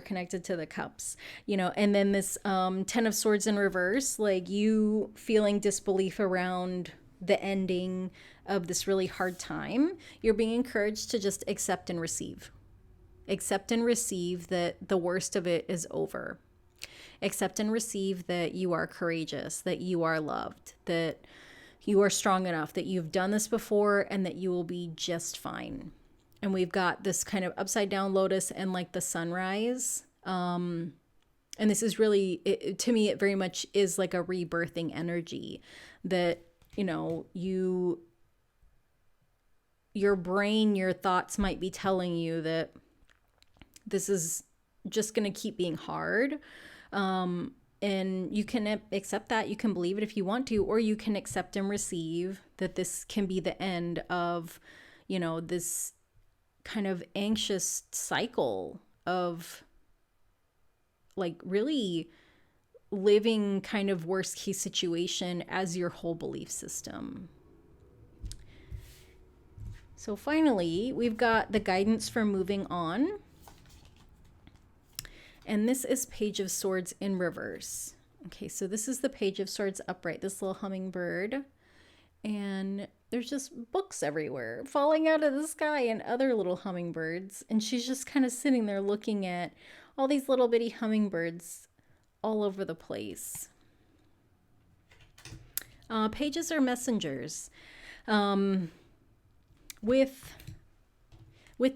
connected to the cups, and then this 10 of Swords in reverse, like you feeling disbelief around the ending of this really hard time. You're being encouraged to just accept and receive that the worst of it is over. Accept and receive that you are courageous, that you are loved, that you are strong enough, that you've done this before, and that you will be just fine. And we've got this kind of upside down lotus and like the sunrise. And this is really, to me, it very much is like a rebirthing energy that, your brain, your thoughts might be telling you that this is just going to keep being hard. And you can accept that. You can believe it if you want to, or you can accept and receive that this can be the end of, this kind of anxious cycle of like really living kind of worst case situation as your whole belief system. So finally, we've got the guidance for moving on. And this is Page of Swords in reverse. Okay, so this is the Page of Swords upright, this little hummingbird. And there's just books everywhere falling out of the sky and other little hummingbirds. And she's just kind of sitting there looking at all these little bitty hummingbirds all over the place. Pages are messengers. With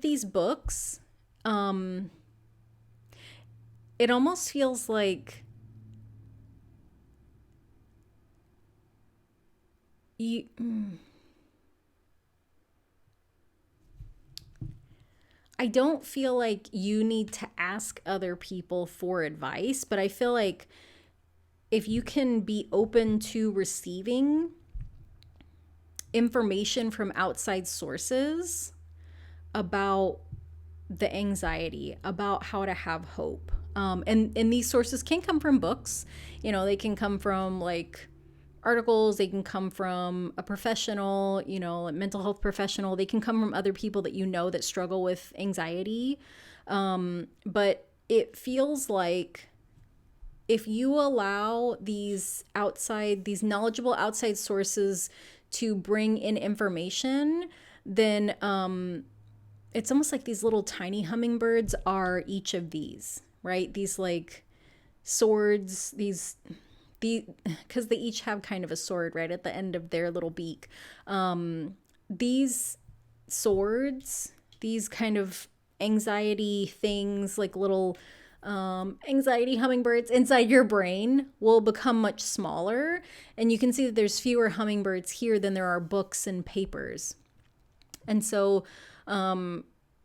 these books, it almost feels like I don't feel like you need to ask other people for advice, but I feel like if you can be open to receiving information from outside sources about the anxiety, about how to have hope. And these sources can come from books, they can come from like articles, they can come from a professional, a mental health professional, they can come from other people that that struggle with anxiety. But it feels like if you allow these knowledgeable outside sources to bring in information, then it's almost like these little tiny hummingbirds are each of these, right? These like swords, these because they each have kind of a sword right at the end of their little beak. These swords, these kind of anxiety things, like little anxiety hummingbirds inside your brain, will become much smaller. And you can see that there's fewer hummingbirds here than there are books and papers. And so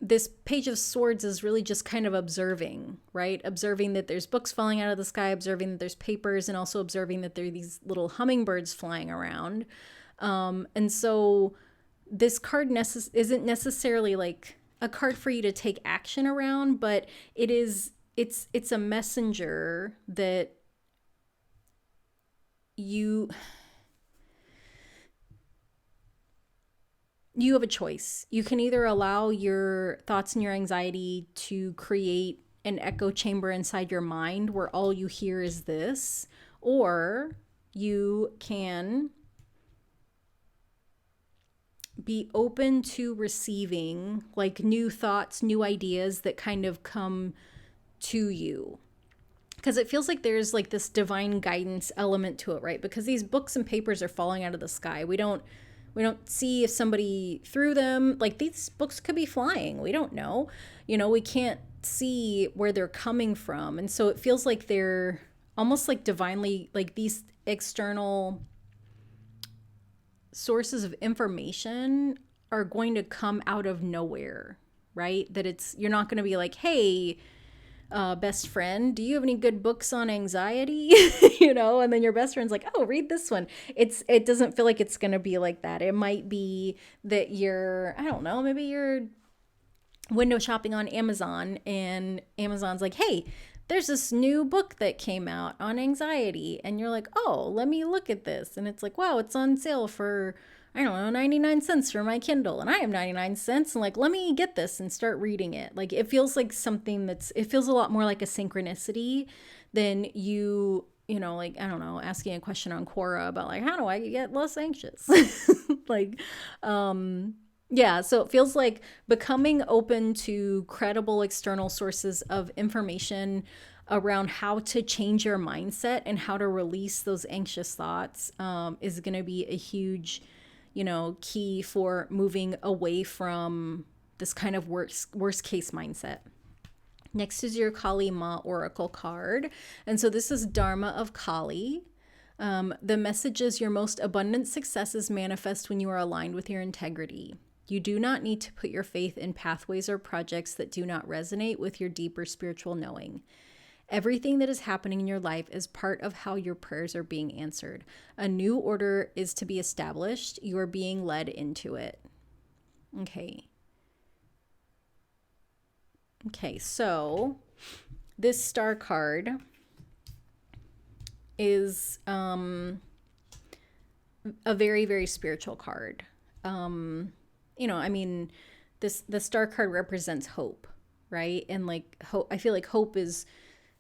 this Page of Swords is really just kind of observing, right? Observing that there's books falling out of the sky, observing that there's papers, and also observing that there are these little hummingbirds flying around. And so this card isn't necessarily like a card for you to take action around, but it's a messenger that you have a choice. You can either allow your thoughts and your anxiety to create an echo chamber inside your mind where all you hear is this, or you can be open to receiving like new thoughts, new ideas that kind of come to you. Because it feels like there's like this divine guidance element to it, right? Because these books and papers are falling out of the sky. We don't see if somebody threw them. Like, these books could be flying. We don't know. We can't see where they're coming from. And so it feels like they're almost like divinely, like these external sources of information are going to come out of nowhere, right? That you're not going to be like, hey, best friend, do you have any good books on anxiety? And then your best friend's like, oh, read this one. It doesn't feel like it's going to be like that. It might be that I don't know, maybe you're window shopping on Amazon and Amazon's like, hey, there's this new book that came out on anxiety. And you're like, oh, let me look at this. And it's like, wow, it's on sale for, I don't know, 99 cents for my Kindle. And I have 99 cents. And like, let me get this and start reading it. Like, it feels like something it feels a lot more like a synchronicity than like, I don't know, asking a question on Quora about like, how do I get less anxious? Like, yeah, so it feels like becoming open to credible external sources of information around how to change your mindset and how to release those anxious thoughts is going to be a huge, key for moving away from this kind of worst case mindset. Next is your Kali Ma Oracle card. And so this is Dharma of Kali. The message is your most abundant successes manifest when you are aligned with your integrity. You do not need to put your faith in pathways or projects that do not resonate with your deeper spiritual knowing. Everything that is happening in your life is part of how your prayers are being answered. A new order is to be established. You are being led into it. Okay, so this star card is a very, very spiritual card. The star card represents hope, right? And like hope, I feel like hope is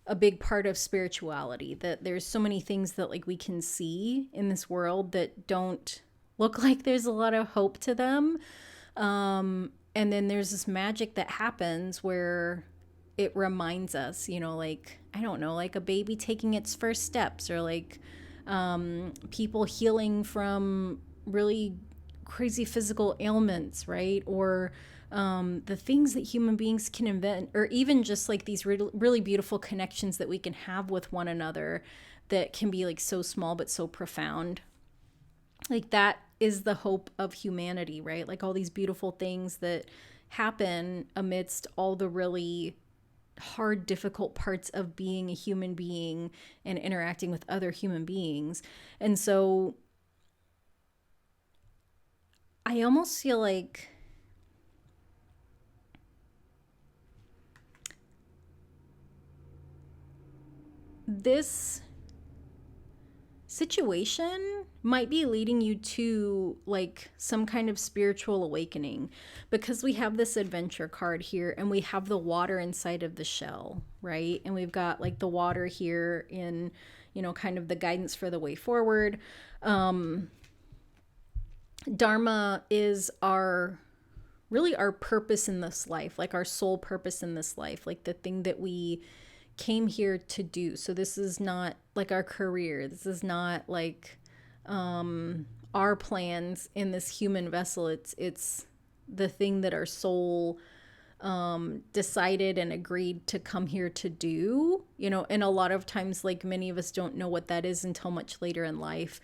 a big part of spirituality, that there's so many things that like we can see in this world that don't look like there's a lot of hope to them. And then there's this magic that happens where it reminds us, like, I don't know, like a baby taking its first steps, or like people healing from really crazy physical ailments, right? Or the things that human beings can invent, or even just like these really beautiful connections that we can have with one another that can be like so small but so profound. Like, that is the hope of humanity, right? Like all these beautiful things that happen amidst all the really hard, difficult parts of being a human being and interacting with other human beings. And so I almost feel like this situation might be leading you to like some kind of spiritual awakening, because we have this adventure card here and we have the water inside of the shell, right? And we've got like the water here in, kind of the guidance for the way forward. Dharma is our purpose in this life, like our soul purpose in this life, like the thing that we came here to do. So this is not like our career. This is not like our plans in this human vessel. It's the thing that our soul decided and agreed to come here to do, you know, and a lot of times, like, many of us don't know what that is until much later in life.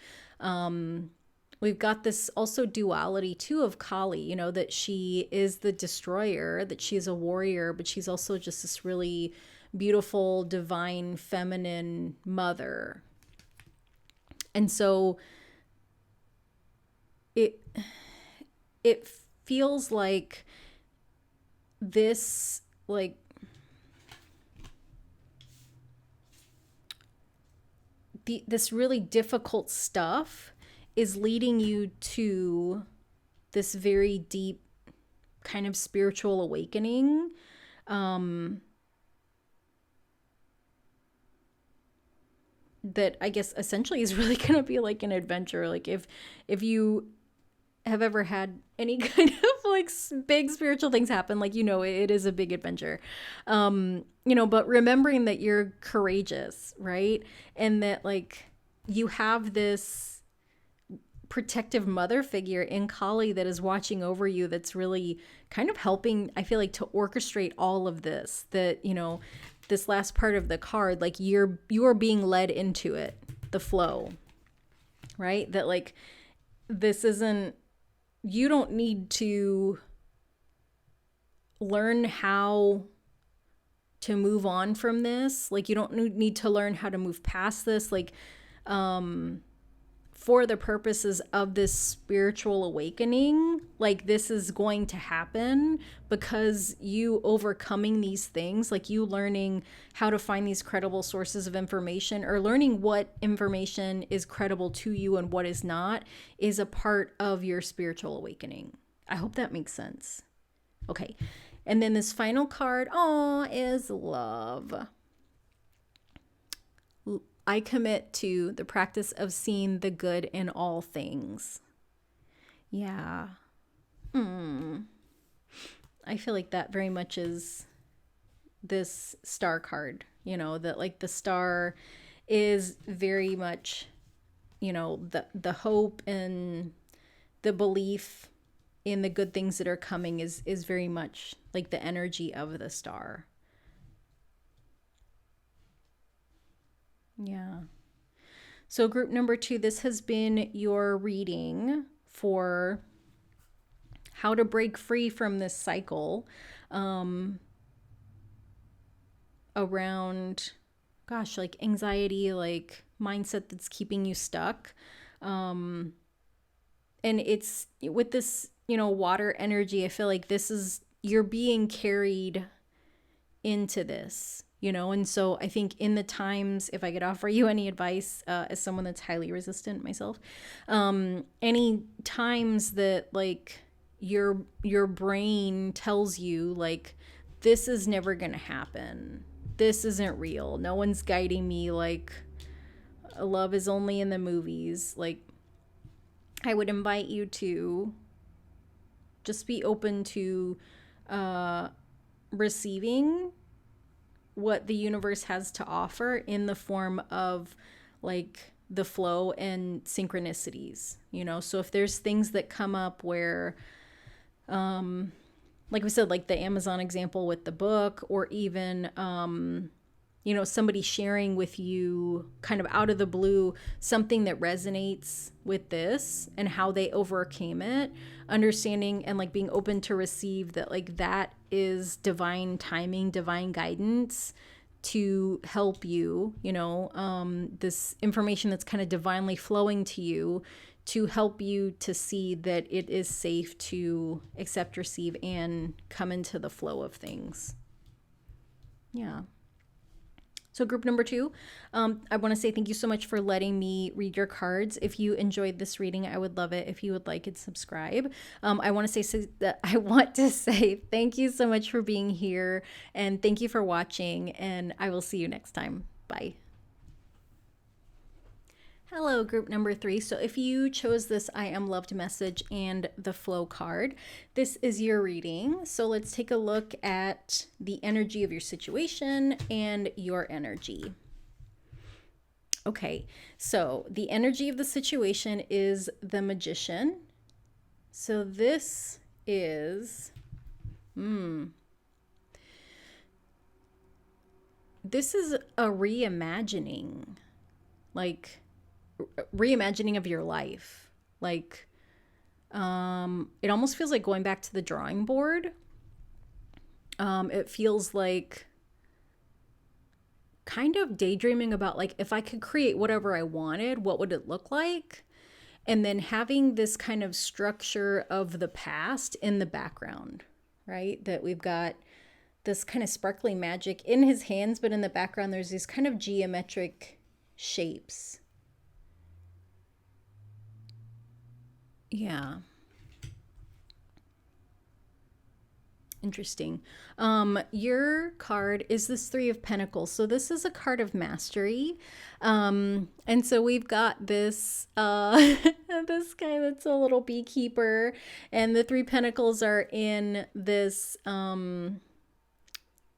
We've got this also duality too of Kali, you know, that she is the destroyer, that she's a warrior, but she's also just this really beautiful, divine, feminine mother. And so it feels like this, like, this really difficult stuff is leading you to this very deep kind of spiritual awakening. That I guess essentially is really going to be like an adventure. Like if you have ever had any kind of like big spiritual things happen, like, you know, it is a big adventure. You know, but remembering that you're courageous, right? And that, like, you have this protective mother figure in Kali that is watching over you, that's really kind of helping, I feel like, to orchestrate all of this. That, you know, this last part of the card, like, you are being led into it, the flow, right? That, like, this isn't, you don't need to learn how to move on from this. Like, you don't need to learn how to move past this. Like, for the purposes of this spiritual awakening, like, this is going to happen because you overcoming these things, like you learning how to find these credible sources of information, or learning what information is credible to you and what is not, is a part of your spiritual awakening. I hope that makes sense. Okay. And then this final card, is love. I commit to the practice of seeing the good in all things. Yeah. I feel like that very much is this star card, you know, that, like, the star is very much, you know, the hope and the belief in the good things that are coming is very much like the energy of the star. Yeah. So group number 2, this has been your reading for how to break free from this cycle around, gosh, like anxiety, like mindset that's keeping you stuck. And it's with this, you know, water energy, I feel like this is, you're being carried into this, you know. And so I think in the times, if I could offer you any advice, as someone that's highly resistant myself, any times that, like, your brain tells you, like, this is never gonna happen, this isn't real, no one's guiding me, like, love is only in the movies, like, I would invite you to just be open to receiving what the universe has to offer in the form of, like, the flow and synchronicities, you know. So if there's things that come up where, like we said, like the Amazon example with the book, or even, you know, somebody sharing with you kind of out of the blue something that resonates with this and how they overcame it, understanding and, like, being open to receive that, like, that is divine timing, divine guidance to help you, you know, this information that's kind of divinely flowing to you to help you to see that it is safe to accept, receive, and come into the flow of things. Yeah. So group number 2, I want to say thank you so much for letting me read your cards. If you enjoyed this reading, I would love it if you would like and subscribe. I want to say thank you so much for being here, and thank you for watching, and I will see you next time. Bye. Hello, group number 3. So if you chose this I am loved message and the flow card, this is your reading. So let's take a look at the energy of your situation and your energy. Okay, so the energy of the situation is the Magician. So this is, this is a reimagining, like reimagining of your life. Like, it almost feels like going back to the drawing board. It feels like kind of daydreaming about, like, if I could create whatever I wanted, what would it look like? And then having this kind of structure of the past in the background, right? That we've got this kind of sparkly magic in his hands, but in the background, there's these kind of geometric shapes. Yeah. Interesting. Your card is this Three of Pentacles. So this is a card of mastery. And so we've got this this guy that's a little beekeeper, and the Three Pentacles are in this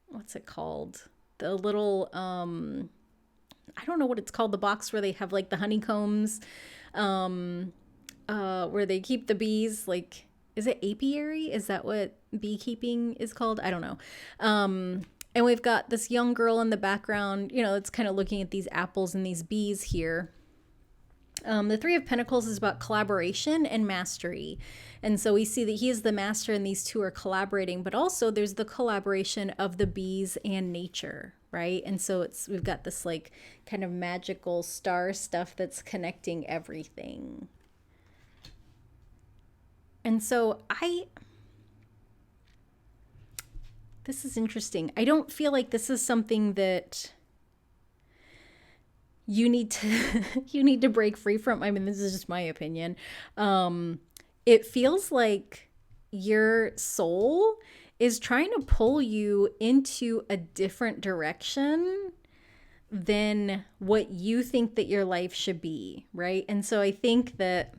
what's it called? The little I don't know what it's called, the box where they have like the honeycombs, where they keep the bees, like, is it apiary? Is that what beekeeping is called? I don't know. And we've got this young girl in the background, you know, it's kind of looking at these apples and these bees here. The Three of Pentacles is about collaboration and mastery. And so we see that he is the master and these two are collaborating, but also there's the collaboration of the bees and nature, right? And so we've got this like kind of magical star stuff that's connecting everything. And so this is interesting. I don't feel like this is something that you need to break free from. I mean, this is just my opinion. It feels like your soul is trying to pull you into a different direction than what you think that your life should be, right? And so I think that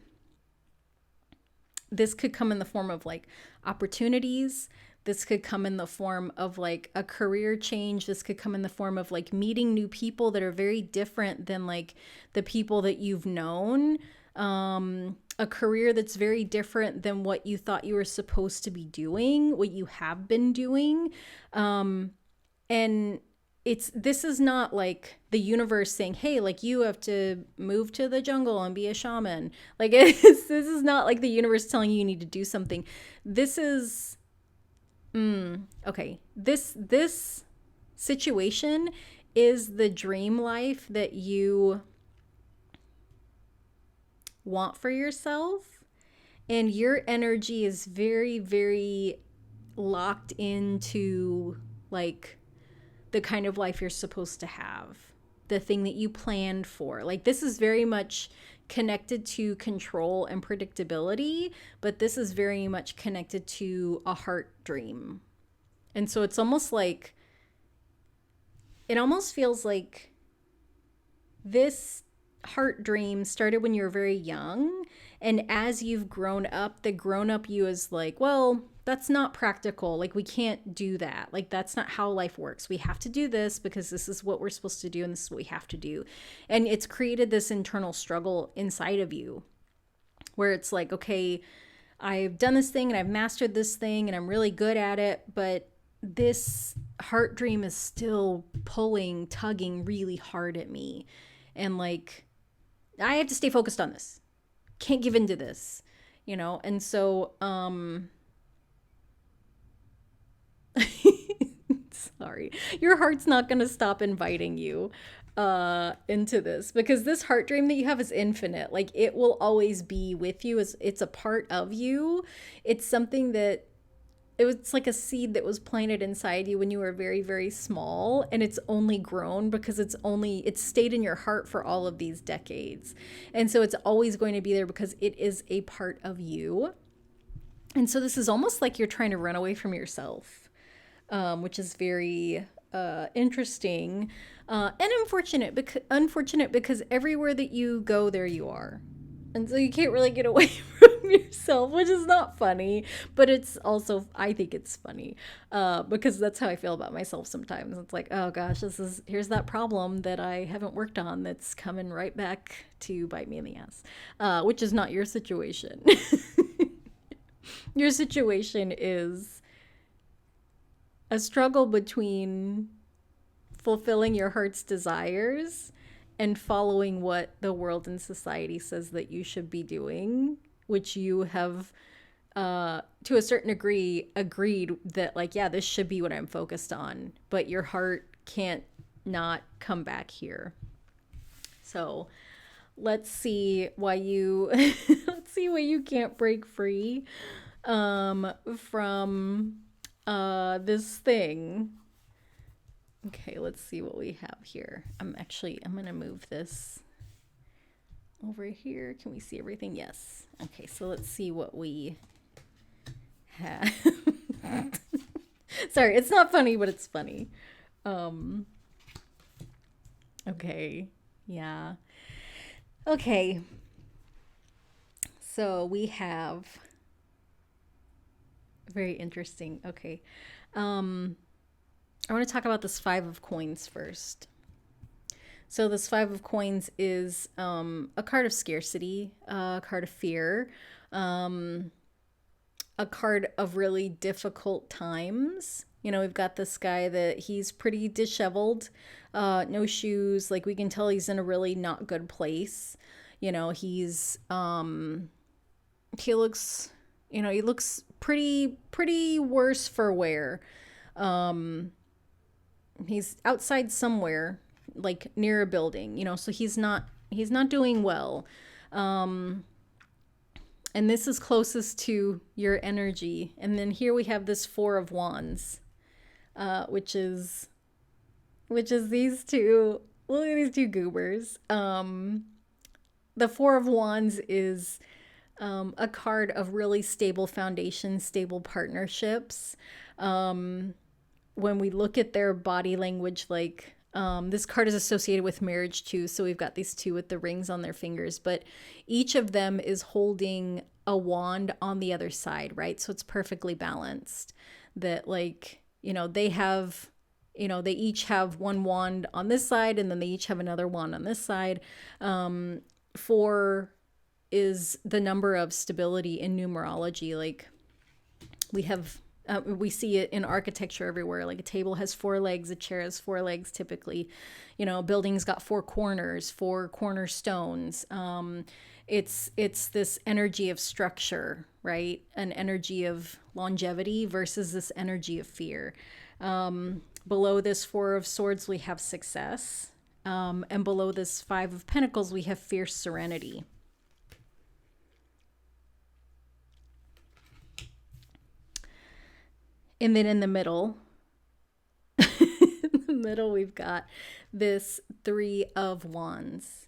this could come in the form of like opportunities. This could come in the form of like a career change. This could come in the form of like meeting new people that are very different than like the people that you've known. A career that's very different than what you thought you were supposed to be doing, what you have been doing. And this is not like the universe saying, hey, like you have to move to the jungle and be a shaman. Like this is not like the universe telling you need to do something. This is, okay. This situation is the dream life that you want for yourself. And your energy is very, very locked into like the kind of life you're supposed to have, the thing that you planned for. Like this is very much connected to control and predictability, but this is very much connected to a heart dream. And so it's almost like, it almost feels like this heart dream started when you were very young. And as you've grown up, the grown up you is like, well, that's not practical. Like we can't do that. Like that's not how life works. We have to do this because this is what we're supposed to do and this is what we have to do. And it's created this internal struggle inside of you where it's like, okay, I've done this thing and I've mastered this thing and I'm really good at it, but this heart dream is still tugging really hard at me. And like, I have to stay focused on this. Can't give into this, you know? And so, sorry, your heart's not going to stop inviting you into this, because this heart dream that you have is infinite. Like it will always be with you. It's a part of you. It's something that it's like a seed that was planted inside you when you were very, very small, and it's only grown because it's stayed in your heart for all of these decades. And so it's always going to be there because it is a part of you. And so this is almost like you're trying to run away from yourself, which is very interesting and unfortunate because everywhere that you go, there you are. And so you can't really get away from yourself, which is not funny, but it's also, I think it's funny because that's how I feel about myself sometimes. It's like, oh gosh, here's that problem that I haven't worked on that's coming right back to bite me in the ass, which is not your situation. Your situation is a struggle between fulfilling your heart's desires and following what the world and society says that you should be doing, which you have, to a certain degree, agreed that, like, yeah, this should be what I'm focused on, but your heart can't not come back here. So let's see why you let's see why you can't break free from this thing. Okay, let's see what we have here. I'm gonna move this over here. Can we see everything? Yes. Okay, so let's see what we have. Sorry, it's not funny, but it's funny. Okay, yeah. Okay, so we have very interesting. Okay, I want to talk about this Five of Coins first. So this Five of Coins is a card of scarcity, a card of fear, a card of really difficult times. You know, we've got this guy that he's pretty disheveled, no shoes. Like, we can tell he's in a really not good place. You know, he looks, he looks pretty worse for wear. He's outside somewhere, like near a building, so he's not doing well. And this is closest to your energy. And then here we have this Four of Wands, which is these two. Look at these two goobers. The Four of Wands is a card of really stable foundation, stable partnerships. When we look at their body language, like, this card is associated with marriage too. So we've got these two with the rings on their fingers, but each of them is holding a wand on the other side, right? So it's perfectly balanced that, like, they have, they each have one wand on this side, and then they each have another wand on this side. Four is the number of stability in numerology. Like, we see it in architecture everywhere. Like, a table has four legs, a chair has four legs typically. A building's got four corners, four cornerstones. It's this energy of structure, right? An energy of longevity versus this energy of fear. Below this Four of Swords, we have success. And below this Five of Pentacles, we have fierce serenity. And then in the middle, we've got this Three of Wands.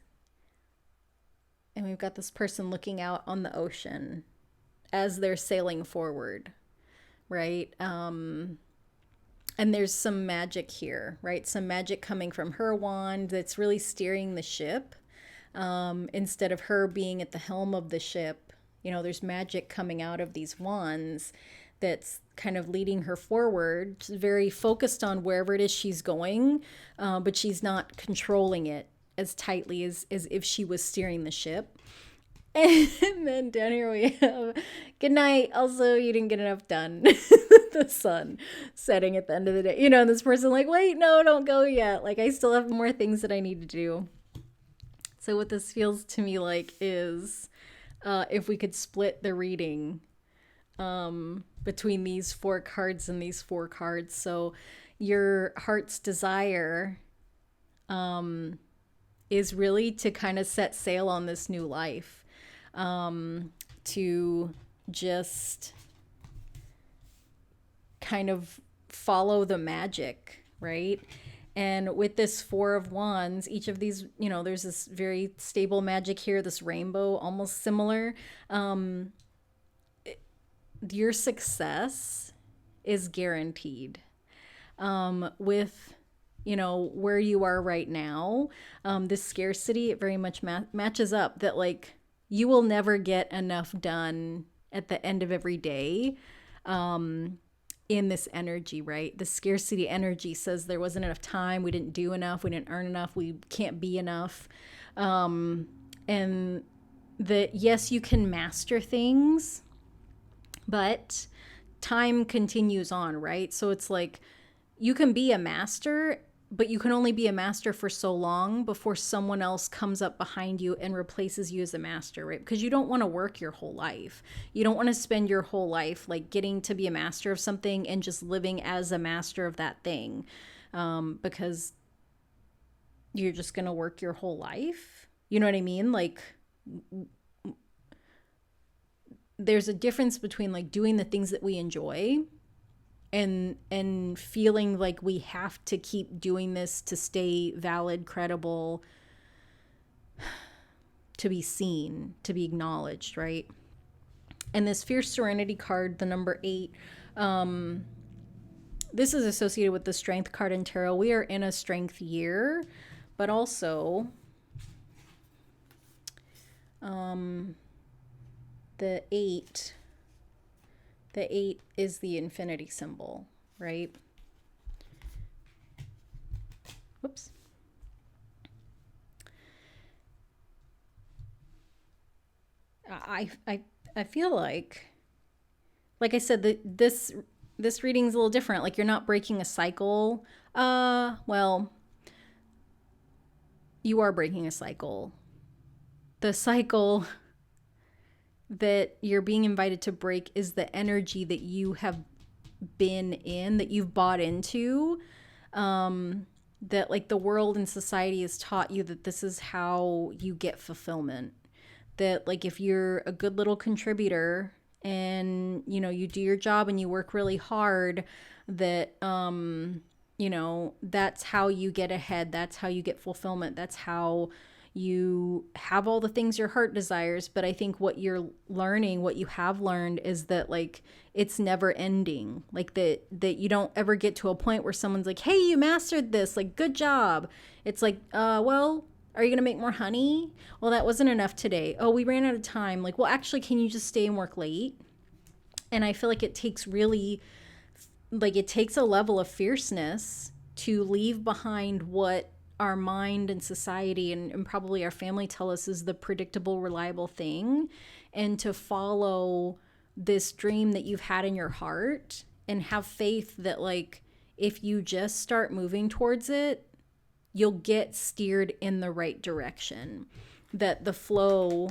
And we've got this person looking out on the ocean as they're sailing forward, right? And there's some magic here, right? Some magic coming from her wand that's really steering the ship. Instead of her being at the helm of the ship, there's magic coming out of these wands that's kind of leading her forward. She's very focused on wherever it is she's going, but she's not controlling it as tightly as if she was steering the ship. And then down here we have, good night. Also, you didn't get enough done. The sun setting at the end of the day. And this person like, wait, no, don't go yet. Like, I still have more things that I need to do. So what this feels to me like is, if we could split the reading between these four cards and these four cards. So your heart's desire is really to kind of set sail on this new life, to just kind of follow the magic, right? And with this Four of Wands, each of these, there's this very stable magic here, this rainbow, almost similar. Your success is guaranteed. with, where you are right now. This scarcity, it very much matches up that like you will never get enough done at the end of every day. In this energy, right? The scarcity energy says there wasn't enough time, we didn't do enough, we didn't earn enough, we can't be enough. And that, yes, you can master things, but time continues on, right? So it's like you can be a master, but you can only be a master for so long before someone else comes up behind you and replaces you as a master, right? Because you don't want to work your whole life. You don't want to spend your whole life like getting to be a master of something and just living as a master of that thing, because you're just going to work your whole life. You know what I mean? Like, there's a difference between like doing the things that we enjoy and feeling like we have to keep doing this to stay valid, credible, to be seen, to be acknowledged, right? And this fierce serenity card, the number 8, this is associated with the strength card in tarot. We are in a strength year, but also the 8 is the infinity symbol, right? Whoops. I feel like I said, this reading's a little different. Like, you're not breaking a cycle. Well, you are breaking a cycle. The cycle that you're being invited to break is the energy that you have been in, that you've bought into, that like the world and society has taught you that this is how you get fulfillment. That like if you're a good little contributor and you do your job and you work really hard, that that's how you get ahead, that's how you get fulfillment, that's how you have all the things your heart desires. But I think what you have learned is that like it's never ending. Like that you don't ever get to a point where someone's like, hey, you mastered this, like good job. It's like, well, are you gonna make more honey? Well, that wasn't enough today. Oh, we ran out of time. Like, well, actually, can you just stay and work late? And I feel like it takes a level of fierceness to leave behind what our mind and society and probably our family tell us is the predictable, reliable thing, and to follow this dream that you've had in your heart and have faith that like if you just start moving towards it, you'll get steered in the right direction. That the flow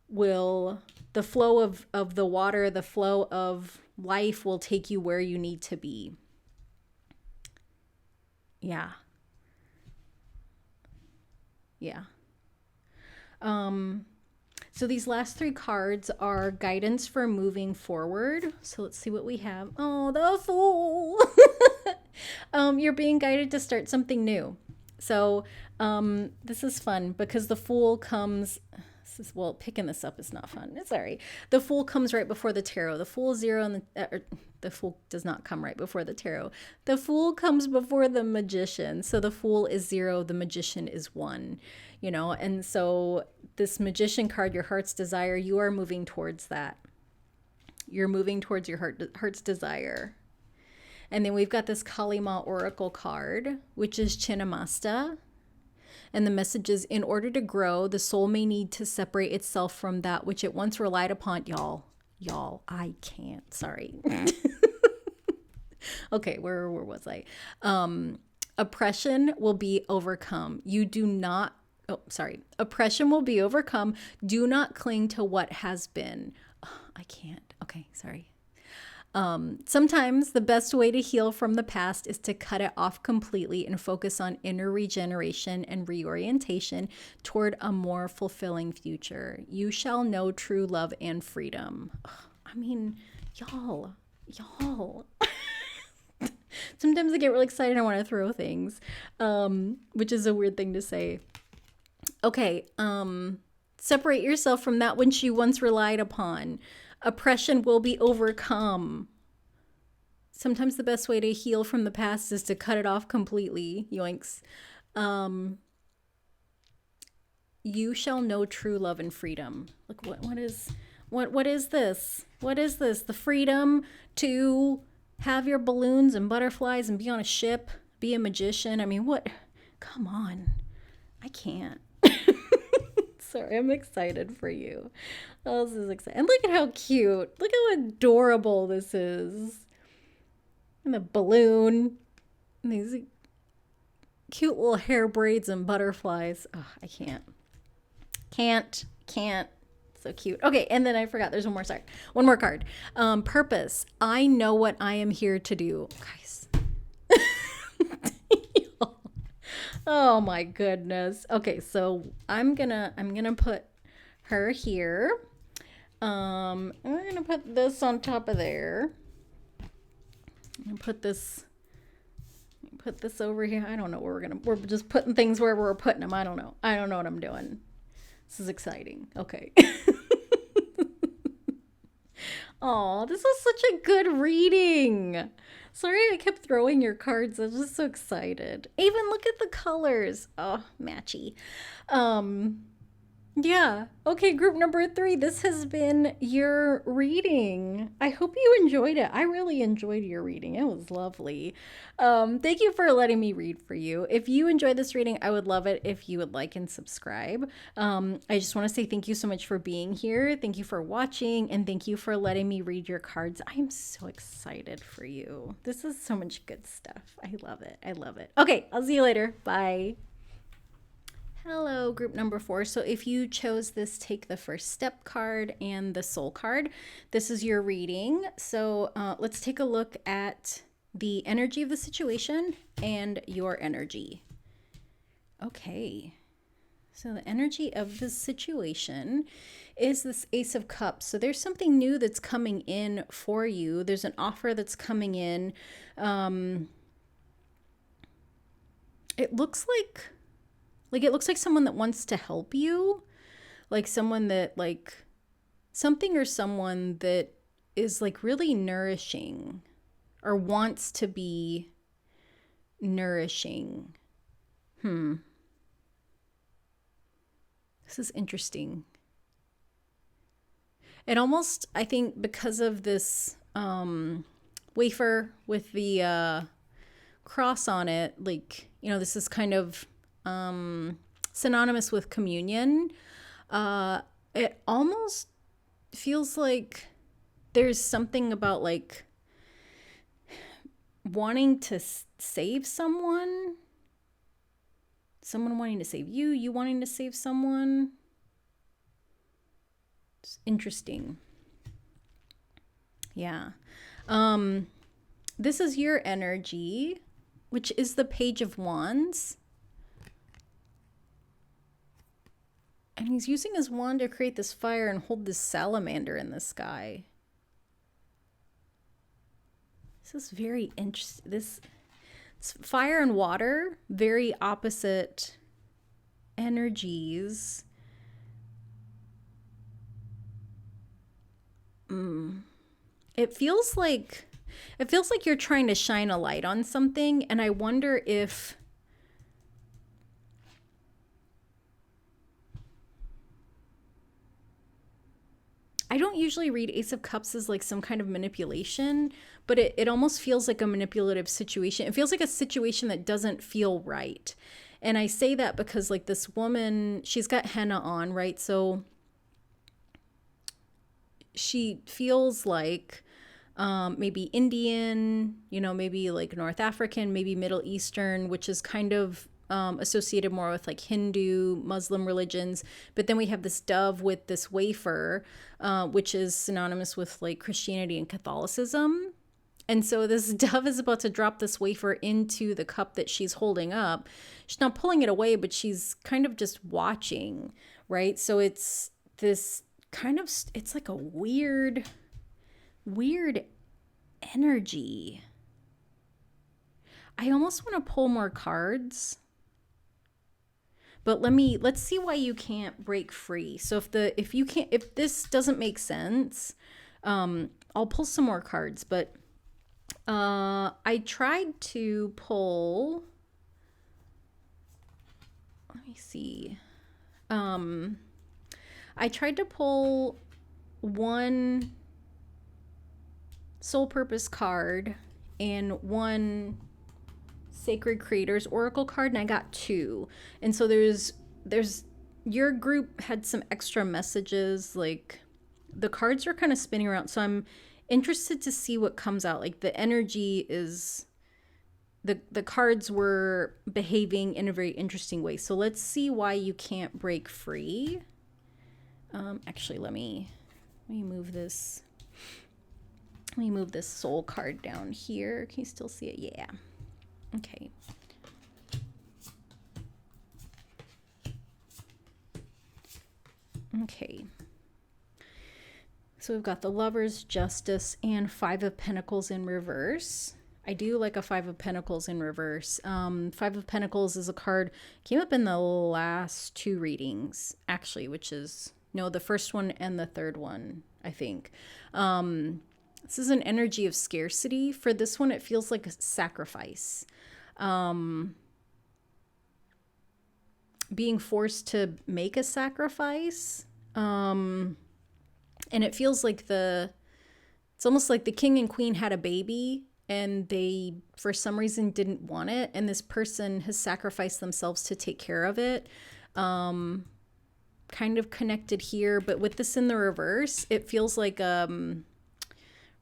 of the water, the flow of life will take you where you need to be. Yeah. So these last 3 cards are guidance for moving forward. So let's see what we have. Oh, the Fool. You're being guided to start something new. So this is fun because the Fool comes... picking this up is not fun. It's all right. The Fool comes right before the Tarot. The Fool 0 and the Fool does not come right before the Tarot. The Fool comes before the Magician. So the Fool is 0, the Magician is 1. And so this Magician card, your heart's desire, you are moving towards that. You're moving towards your heart's desire. And then we've got this Kalima Oracle card, which is Chinnamasta. And the message is, in order to grow, the soul may need to separate itself from that which it once relied upon. Y'all, I can't. Sorry. Okay, where was I? Oppression will be overcome. Oppression will be overcome. Do not cling to what has been. Oh, I can't. Okay, sorry. Sometimes the best way to heal from the past is to cut it off completely and focus on inner regeneration and reorientation toward a more fulfilling future. You shall know true love and freedom. I mean, y'all. Sometimes I get really excited. I want to throw things, which is a weird thing to say. Okay. Separate yourself from that which you once relied upon. Oppression will be overcome. Sometimes the best way to heal from the past is to cut it off completely. Yoinks. You shall know true love and freedom. Like what is this? What is this? The freedom to have your balloons and butterflies and be on a ship, be a magician. I mean, what? Come on. I can't. Sorry, I'm excited for you. Oh, this is exciting. And look at how cute. Look how adorable this is. And the balloon. And these cute little hair braids and butterflies. Oh, I can't. Can't. So cute. Okay, and then I forgot. There's one more. Sorry. One more card. Purpose. I know what I am here to do. Guys. Oh my goodness. Okay, so I'm gonna put her here. I'm gonna put this on top of there. I'm gonna put this over here. I don't know where we're just putting things where we're putting them. I don't know what I'm doing. This is exciting. Okay. Oh, this was such a good reading. Sorry I kept throwing your cards. I was just so excited. Even look at the colors. Oh, matchy. Yeah. Okay, group number 3. This has been your reading. I hope you enjoyed it. I really enjoyed your reading. It was lovely. Thank you for letting me read for you. If you enjoyed this reading, I would love it if you would like and subscribe. I just want to say thank you so much for being here. Thank you for watching, and thank you for letting me read your cards. I am so excited for you. This is so much good stuff. I love it. I love it. Okay, I'll see you later. Bye. Hello, group number 4. So if you chose this Take the First Step card and the Soul card, this is your reading. So let's take a look at the energy of the situation and your energy. Okay. So the energy of the situation is this Ace of Cups. So there's something new that's coming in for you. There's an offer that's coming in. It looks like it looks like someone that wants to help you, like someone that something or someone that is really nourishing or wants to be nourishing. This is interesting. It almost, I think, because of this wafer with the cross on it, this is kind of synonymous with communion. It almost feels like there's something about wanting to save someone wanting to save you wanting to save someone. It's interesting. Yeah. This is your energy, which is the Page of Wands. And he's using his wand to create this fire and hold this salamander in the sky. This is very interesting. It's fire and water, very opposite energies. It feels like you're trying to shine a light on something, and I wonder if I don't usually read Ace of Cups as some kind of manipulation, but it almost feels like a manipulative situation. It feels like a situation that doesn't feel right. And I say that because this woman, she's got henna on, right? So she feels like maybe Indian, maybe North African, maybe Middle Eastern, which is kind of associated more with Hindu, Muslim religions. But then we have this dove with this wafer, which is synonymous with Christianity and Catholicism. And so this dove is about to drop this wafer into the cup that she's holding up. She's not pulling it away, but she's kind of just watching, right? So it's this kind of, it's a weird energy. I almost want to pull more cards. But let's see why you can't break free. So if this doesn't make sense, I'll pull some more cards. But I tried to pull, let me see. Um, I tried to pull one soul purpose card and one Sacred Creators Oracle card, and I got two. And so there's your group had some extra messages, like the cards are kind of spinning around. So I'm interested to see what comes out. Like the energy is the cards were behaving in a very interesting way. So let's see why you can't break free. Actually, let me move this. Let me move this soul card down here. Can you still see it? Yeah. Okay. Okay. So we've got the Lovers, Justice, and Five of Pentacles in reverse. I do like a Five of Pentacles in reverse. Five of Pentacles is a card, came up in the last two readings, actually, which is, no, the first one and the third one, I think. This is an energy of scarcity. For this one, it feels like a sacrifice. Being forced to make a sacrifice. And it feels like it's almost like the king and queen had a baby and they, for some reason, didn't want it. And this person has sacrificed themselves to take care of it. Kind of connected here, but with this in the reverse, it feels like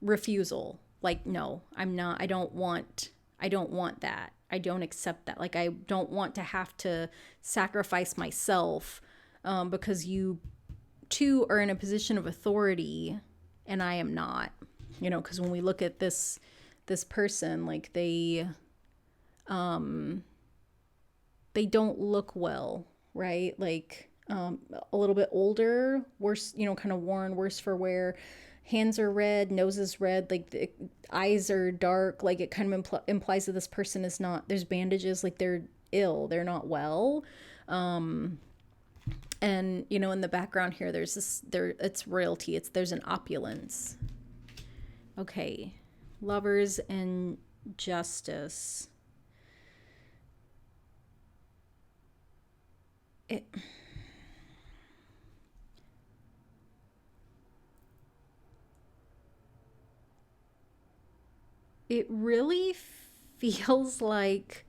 refusal. Like, no, I'm not, I don't want that. I don't accept that. Like, I don't want to have to sacrifice myself because you two are in a position of authority and I am not, because when we look at this person, like they don't look well, right? Like a little bit older, worse, kind of worn, worse for wear. Hands are red, nose is red, like the eyes are dark. Like it kind of implies that this person is not, there's bandages, like they're ill, they're not well. And, in the background here, it's royalty. There's an opulence. Okay. Lovers and Justice. It really feels like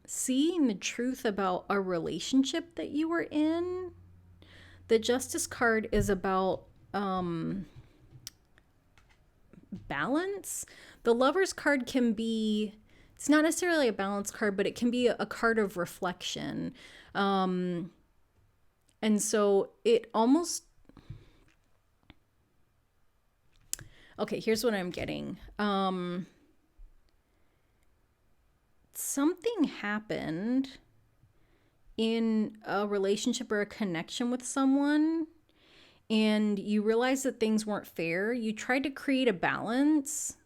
seeing the truth about a relationship that you were in. The Justice card is about balance. The Lover's card can be, it's not necessarily a balance card, but it can be a card of reflection. And so it almost, okay, here's what I'm getting. Something happened in a relationship or a connection with someone and you realized that things weren't fair. You tried to create a balance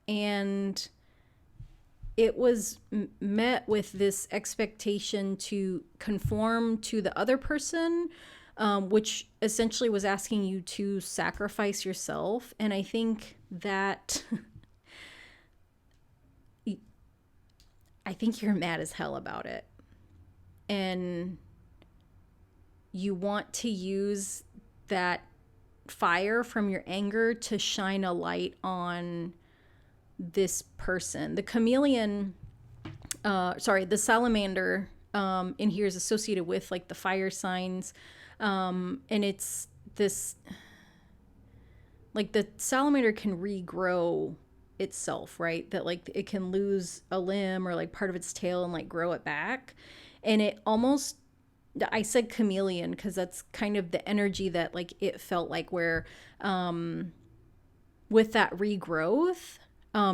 and it was met with this expectation to conform to the other person, which essentially was asking you to sacrifice yourself. And I think that I think you're mad as hell about it. And you want to use that fire from your anger to shine a light on this person. The chameleon, the salamander in here is associated with like the fire signs. And it's this, like the salamander can regrow itself, right? That like it can lose a limb or like part of its tail and like grow it back. And it almost, I said chameleon because that's kind of the energy that like it felt like where with that regrowth,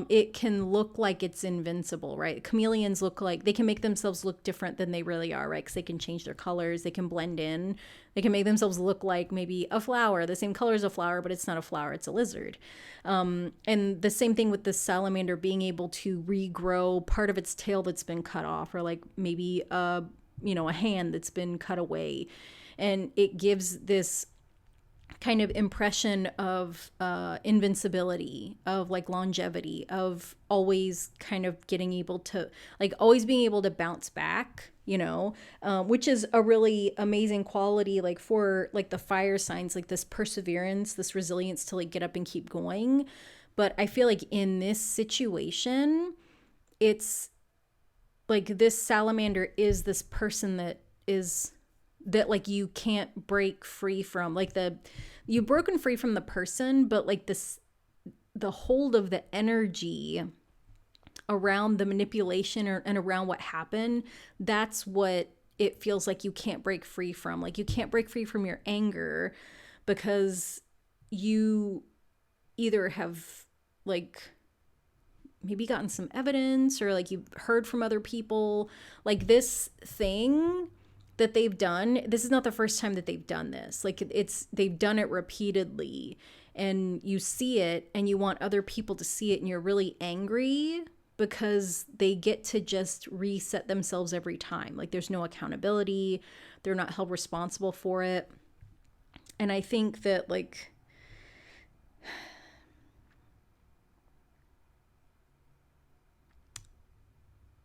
it can look like it's invincible, right? Chameleons look like they can make themselves look different than they really are, right? Because they can change their colors, they can blend in, they can make themselves look like maybe a flower, the same color as a flower, but it's not a flower, it's a lizard. And the same thing with the salamander being able to regrow part of its tail that's been cut off, or like maybe a hand that's been cut away. And it gives this kind of impression of invincibility, of like longevity, of always kind of getting able to, like, always being able to bounce back, which is a really amazing quality, like for like the fire signs, like this perseverance, this resilience to like get up and keep going. But I feel like in this situation, it's like this salamander is this person that like you can't break free from, like you've broken free from the person, but like the hold of the energy around the manipulation and around what happened, that's what it feels like you can't break free from. Like you can't break free from your anger because you either have like maybe gotten some evidence, or like you've heard from other people, like this thing that they've done. This is not the first time that they've done this. Like they've done it repeatedly, and you see it and you want other people to see it, and you're really angry because they get to just reset themselves every time. Like there's no accountability. They're not held responsible for it. And I think that like,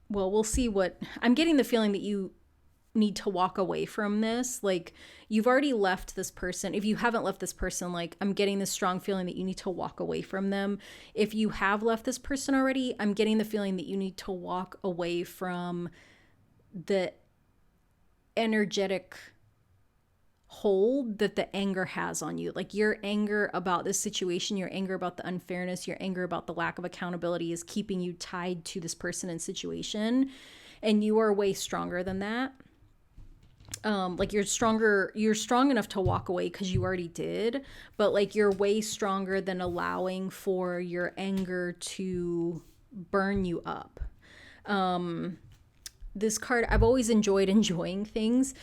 well, we'll see. What I'm getting the feeling that you need to walk away from this. Like you've already left this person. If you haven't left this person, like I'm getting this strong feeling that you need to walk away from them. If you have left this person already, I'm getting the feeling that you need to walk away from the energetic hold that the anger has on you. Like your anger about this situation, your anger about the unfairness, your anger about the lack of accountability is keeping you tied to this person and situation. And you are way stronger than that. Like you're strong enough to walk away because you already did, but like you're way stronger than allowing for your anger to burn you up. This card, I've always enjoying things.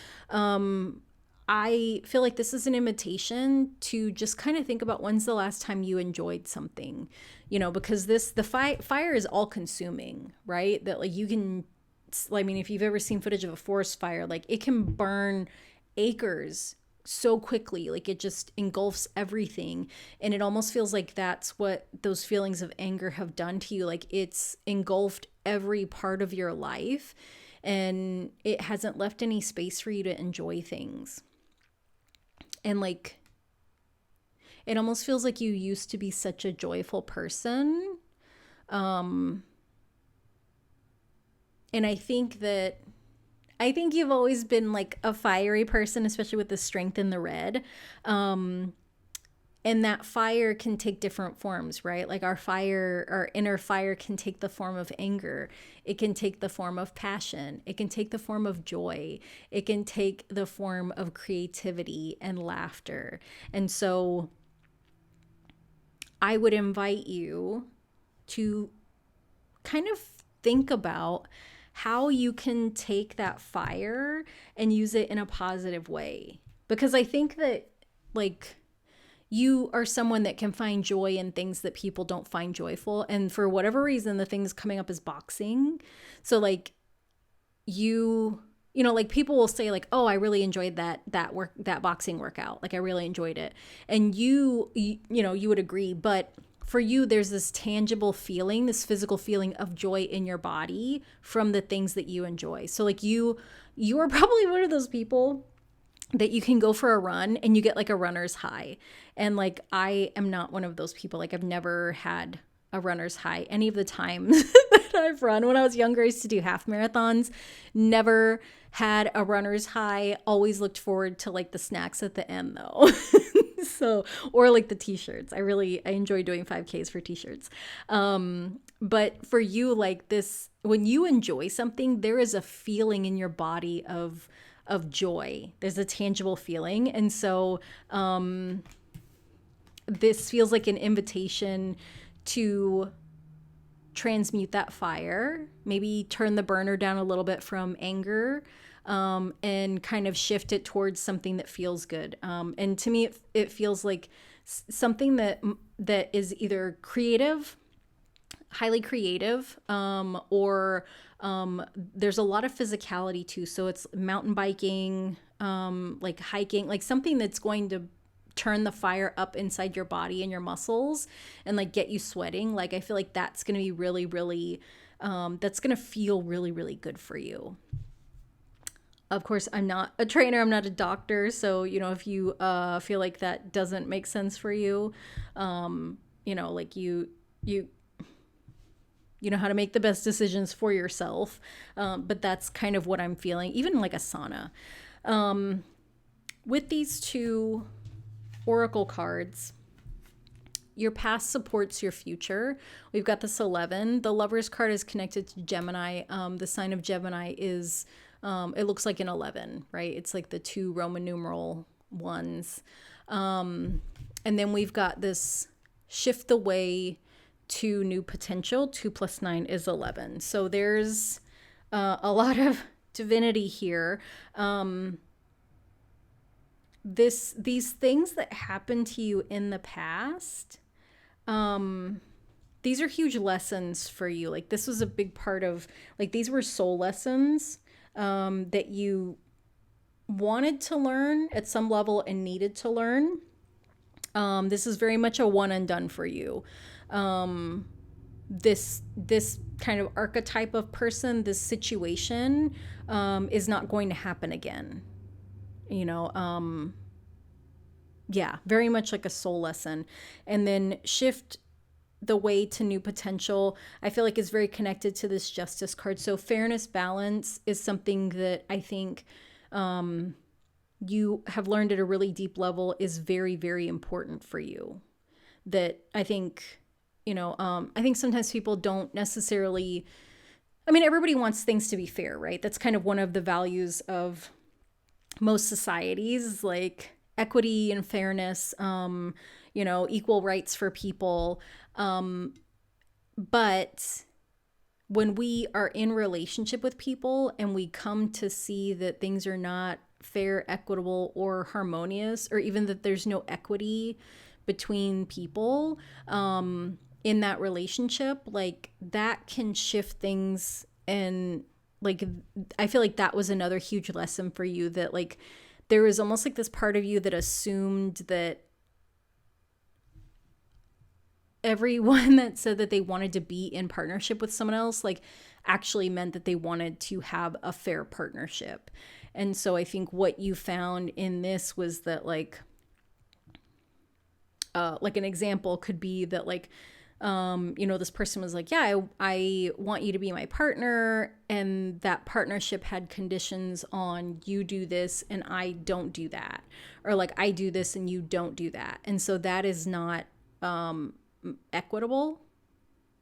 I feel like this is an invitation to just kind of think about when's the last time you enjoyed something, because the fire is all consuming, right? That like you can, I mean, if you've ever seen footage of a forest fire, like it can burn acres so quickly, like it just engulfs everything. And it almost feels like that's what those feelings of anger have done to you. Like it's engulfed every part of your life, and it hasn't left any space for you to enjoy things. And like, it almost feels like you used to be such a joyful person. And I think you've always been like a fiery person, especially with the strength in the red. And that fire can take different forms, right? Like our inner fire can take the form of anger. It can take the form of passion. It can take the form of joy. It can take the form of creativity and laughter. And so I would invite you to kind of think about how you can take that fire and use it in a positive way. Because I think that like you are someone that can find joy in things that people don't find joyful. And for whatever reason, the thing's coming up is boxing. So like like people will say like, oh, I really enjoyed that boxing workout. Like I really enjoyed it. And you would agree. But for you, there's this tangible feeling, this physical feeling of joy in your body from the things that you enjoy. So like you are probably one of those people that you can go for a run and you get like a runner's high. And like, I am not one of those people. Like I've never had a runner's high any of the times that I've run. When I was younger, I used to do half marathons, never had a runner's high, always looked forward to like the snacks at the end though. So, or like the t-shirts. I enjoy doing 5Ks for t-shirts. But for you, like this, when you enjoy something, there is a feeling in your body of joy. There's a tangible feeling. And so this feels like an invitation to transmute that fire, maybe turn the burner down a little bit from anger, and kind of shift it towards something that feels good. And to me, it feels like something that is either creative, highly creative, or there's a lot of physicality too. So it's mountain biking, like hiking, like something that's going turn the fire up inside your body and your muscles and like get you sweating. Like I feel like that's going to be really, really, that's going to feel really, really good for you. Of course, I'm not a trainer, I'm not a doctor. So, if you feel like that doesn't make sense for you, like you know how to make the best decisions for yourself. But that's kind of what I'm feeling, even like a sauna. With these two oracle cards, your past supports your future. We've got this 11. The Lover's card is connected to Gemini. The sign of Gemini is, it looks like an 11, right? It's like the 2 Roman numeral ones. And then we've got this shift the way to new potential. 2 + 9 is 11. So there's a lot of divinity here. These things that happened to you in the past, these are huge lessons for you. Like this was a big part of, like, these were soul lessons that you wanted to learn at some level and needed to learn. This is very much a one and done for you. This kind of archetype of person, this situation, is not going to happen again. Yeah, very much like a soul lesson. And then shift the way to new potential, I feel like is very connected to this Justice card. So fairness, balance is something that I think you have learned at a really deep level is very, very important for you. That I think, I think sometimes people don't necessarily, everybody wants things to be fair, right? That's kind of one of the values of most societies, like equity and fairness, equal rights for people. But when we are in relationship with people and we come to see that things are not fair, equitable, or harmonious, or even that there's no equity between people in that relationship, like that can shift things. And like, I feel like that was another huge lesson for you, that like there was almost like this part of you that assumed that everyone that said that they wanted to be in partnership with someone else, like actually meant that they wanted to have a fair partnership. And so I think what you found in this was that like an example could be that like, this person was like, yeah, I want you to be my partner. And that partnership had conditions on you do this and I don't do that. Or like I do this and you don't do that. And so that is not equitable.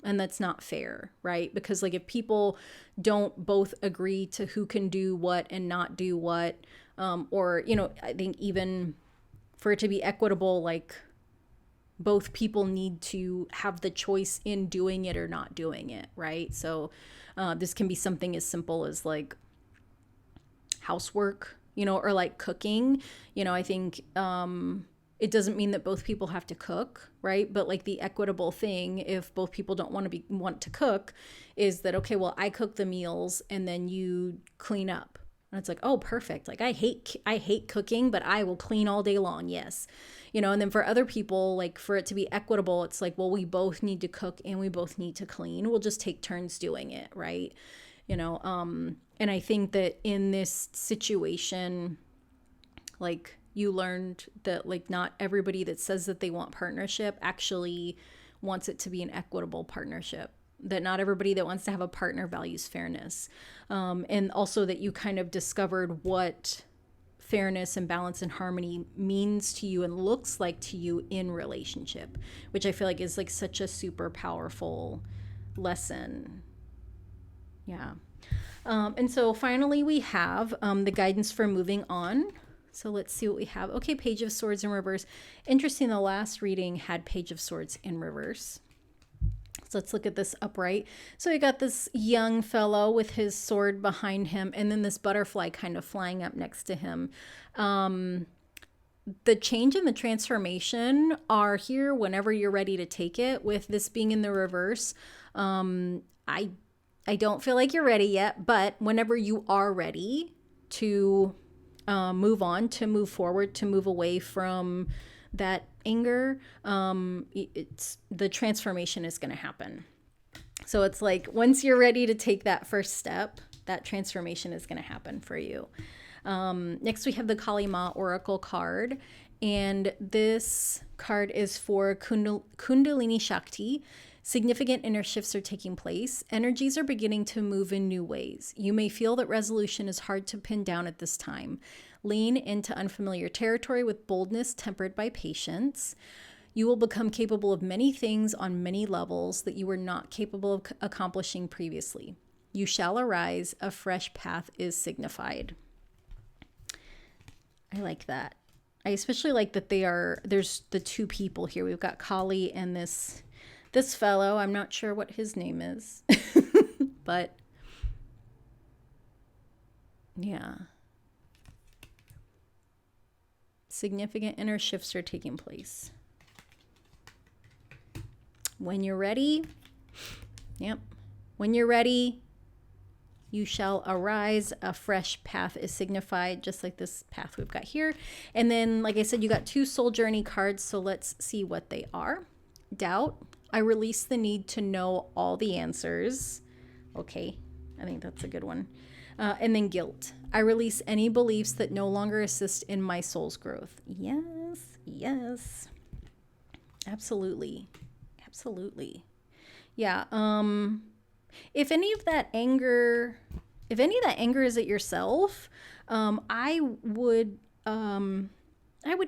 And that's not fair, right? Because like if people don't both agree to who can do what and not do what, or, I think even for it to be equitable, like both people need to have the choice in doing it or not doing it, right? So this can be something as simple as like housework, or like cooking. I think it doesn't mean that both people have to cook, right? But like the equitable thing, if both people don't want to cook, is that, okay, well, I cook the meals and then you clean up. And it's like, oh, perfect. Like I hate cooking, but I will clean all day long. Yes. And then for other people, like for it to be equitable, it's like, well, we both need to cook and we both need to clean. We'll just take turns doing it. Right. And I think that in this situation, like you learned that like not everybody that says that they want partnership actually wants it to be an equitable partnership. That not everybody that wants to have a partner values fairness. And also that you kind of discovered what fairness and balance and harmony means to you and looks like to you in relationship, which I feel like is like such a super powerful lesson. Yeah. And so finally we have the guidance for moving on. So let's see what we have. Okay, Page of Swords in reverse. Interesting, the last reading had Page of Swords in reverse. So let's look at this upright. So we got this young fellow with his sword behind him, and then this butterfly kind of flying up next to him. The change and the transformation are here whenever you're ready to take it. With this being in the reverse, I don't feel like you're ready yet, but whenever you are ready to move on, to move forward, to move away from that anger, it's the transformation is going to happen. So it's like once you're ready to take that first step, that transformation is going to happen for you. Next, we have the Kali Ma Oracle card. And this card is for Kundalini Shakti. Significant inner shifts are taking place. Energies are beginning to move in new ways. You may feel that resolution is hard to pin down at this time. Lean into unfamiliar territory with boldness tempered by patience. You will become capable of many things on many levels that you were not capable of accomplishing previously. You shall arise. A fresh path is signified. I like that. I especially like that there's the two people here. We've got Kali and this fellow. I'm not sure what his name is, but yeah. Significant inner shifts are taking place. When you're ready, when you're ready, you shall arise. A fresh path is signified, just like this path we've got here. And then, like I said, you got 2 soul journey cards. So let's see what they are. Doubt. I release the need to know all the answers. Okay, I think that's a good one. And then guilt. I release any beliefs that no longer assist in my soul's growth. Yes. Absolutely. Yeah. If any of that anger is at yourself, I would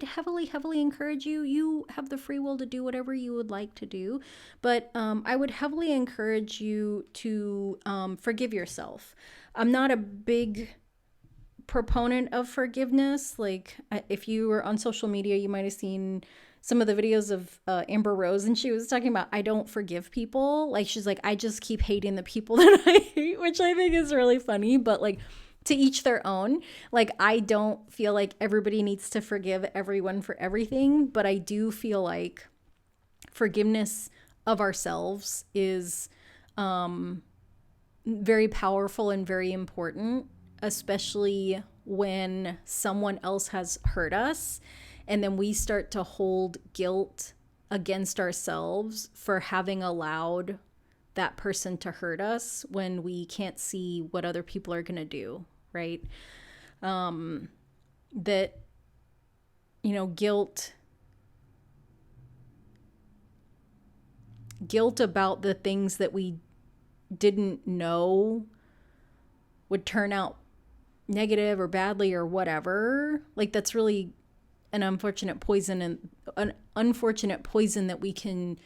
heavily encourage you. You have the free will to do whatever you would like to do, but I would heavily encourage you to forgive yourself. I'm not a big proponent of forgiveness. Like if you were on social media, you might have seen some of the videos of Amber Rose, and she was talking about, I don't forgive people. Like, she's like, I just keep hating the people that I hate, which I think is really funny, but like, to each their own. Like, I don't feel like everybody needs to forgive everyone for everything, but I do feel like forgiveness of ourselves is very powerful and very important, especially when someone else has hurt us. And then we start to hold guilt against ourselves for having allowed that person to hurt us when we can't see what other people are going to do, right? That, guilt about the things that we didn't know would turn out negative or badly or whatever. Like, that's really an unfortunate poison, and an unfortunate poison that we can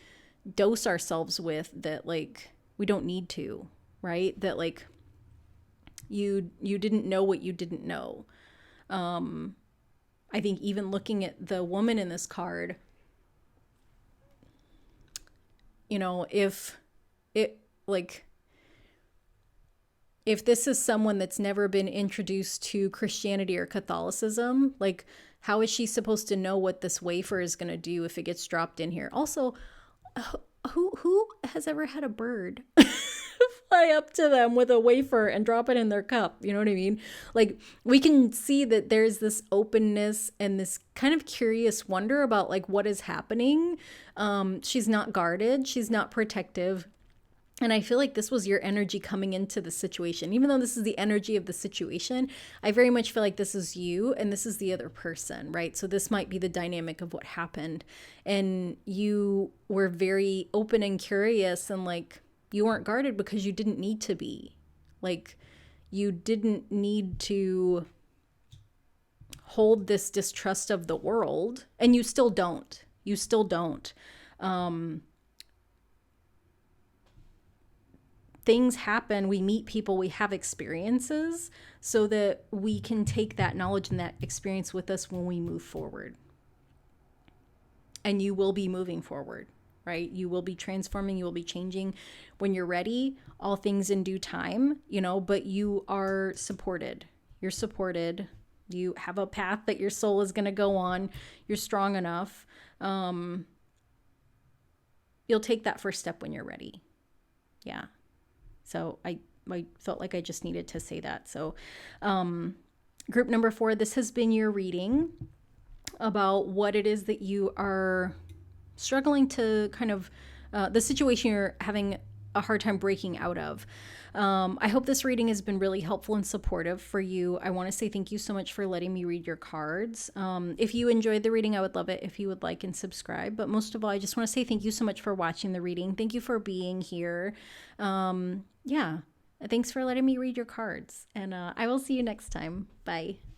dose ourselves with, that like we don't need to, right? That like you didn't know what you didn't know. I think even looking at the woman in this card, if this is someone that's never been introduced to Christianity or Catholicism, like, how is she supposed to know what this wafer is going to do if it gets dropped in here? Also, who has ever had a bird fly up to them with a wafer and drop it in their cup? You know what I mean? Like, we can see that there's this openness and this kind of curious wonder about like what is happening. She's not guarded. She's not protective. And I feel like this was your energy coming into the situation. Even though this is the energy of the situation, I very much feel like this is you and this is the other person, right? So this might be the dynamic of what happened. And you were very open and curious, and like you weren't guarded because you didn't need to be. Like, you didn't need to hold this distrust of the world, and you still don't. Things happen, we meet people, we have experiences, so that we can take that knowledge and that experience with us when we move forward. And you will be moving forward, right? You will be transforming, you will be changing when you're ready, all things in due time, but you are supported. You're supported. You have a path that your soul is going to go on. You're strong enough. You'll take that first step when you're ready. Yeah. So I felt like I just needed to say that. So group number 4, this has been your reading. about what it is that you are struggling to kind of, the situation you're having a hard time breaking out of. I hope this reading has been really helpful and supportive for you. I want to say thank you so much for letting me read your cards. If you enjoyed the reading, I would love it if you would like and subscribe. But most of all, I just want to say thank you so much for watching the reading. Thank you for being here. Yeah, thanks for letting me read your cards. And I will see you next time. Bye.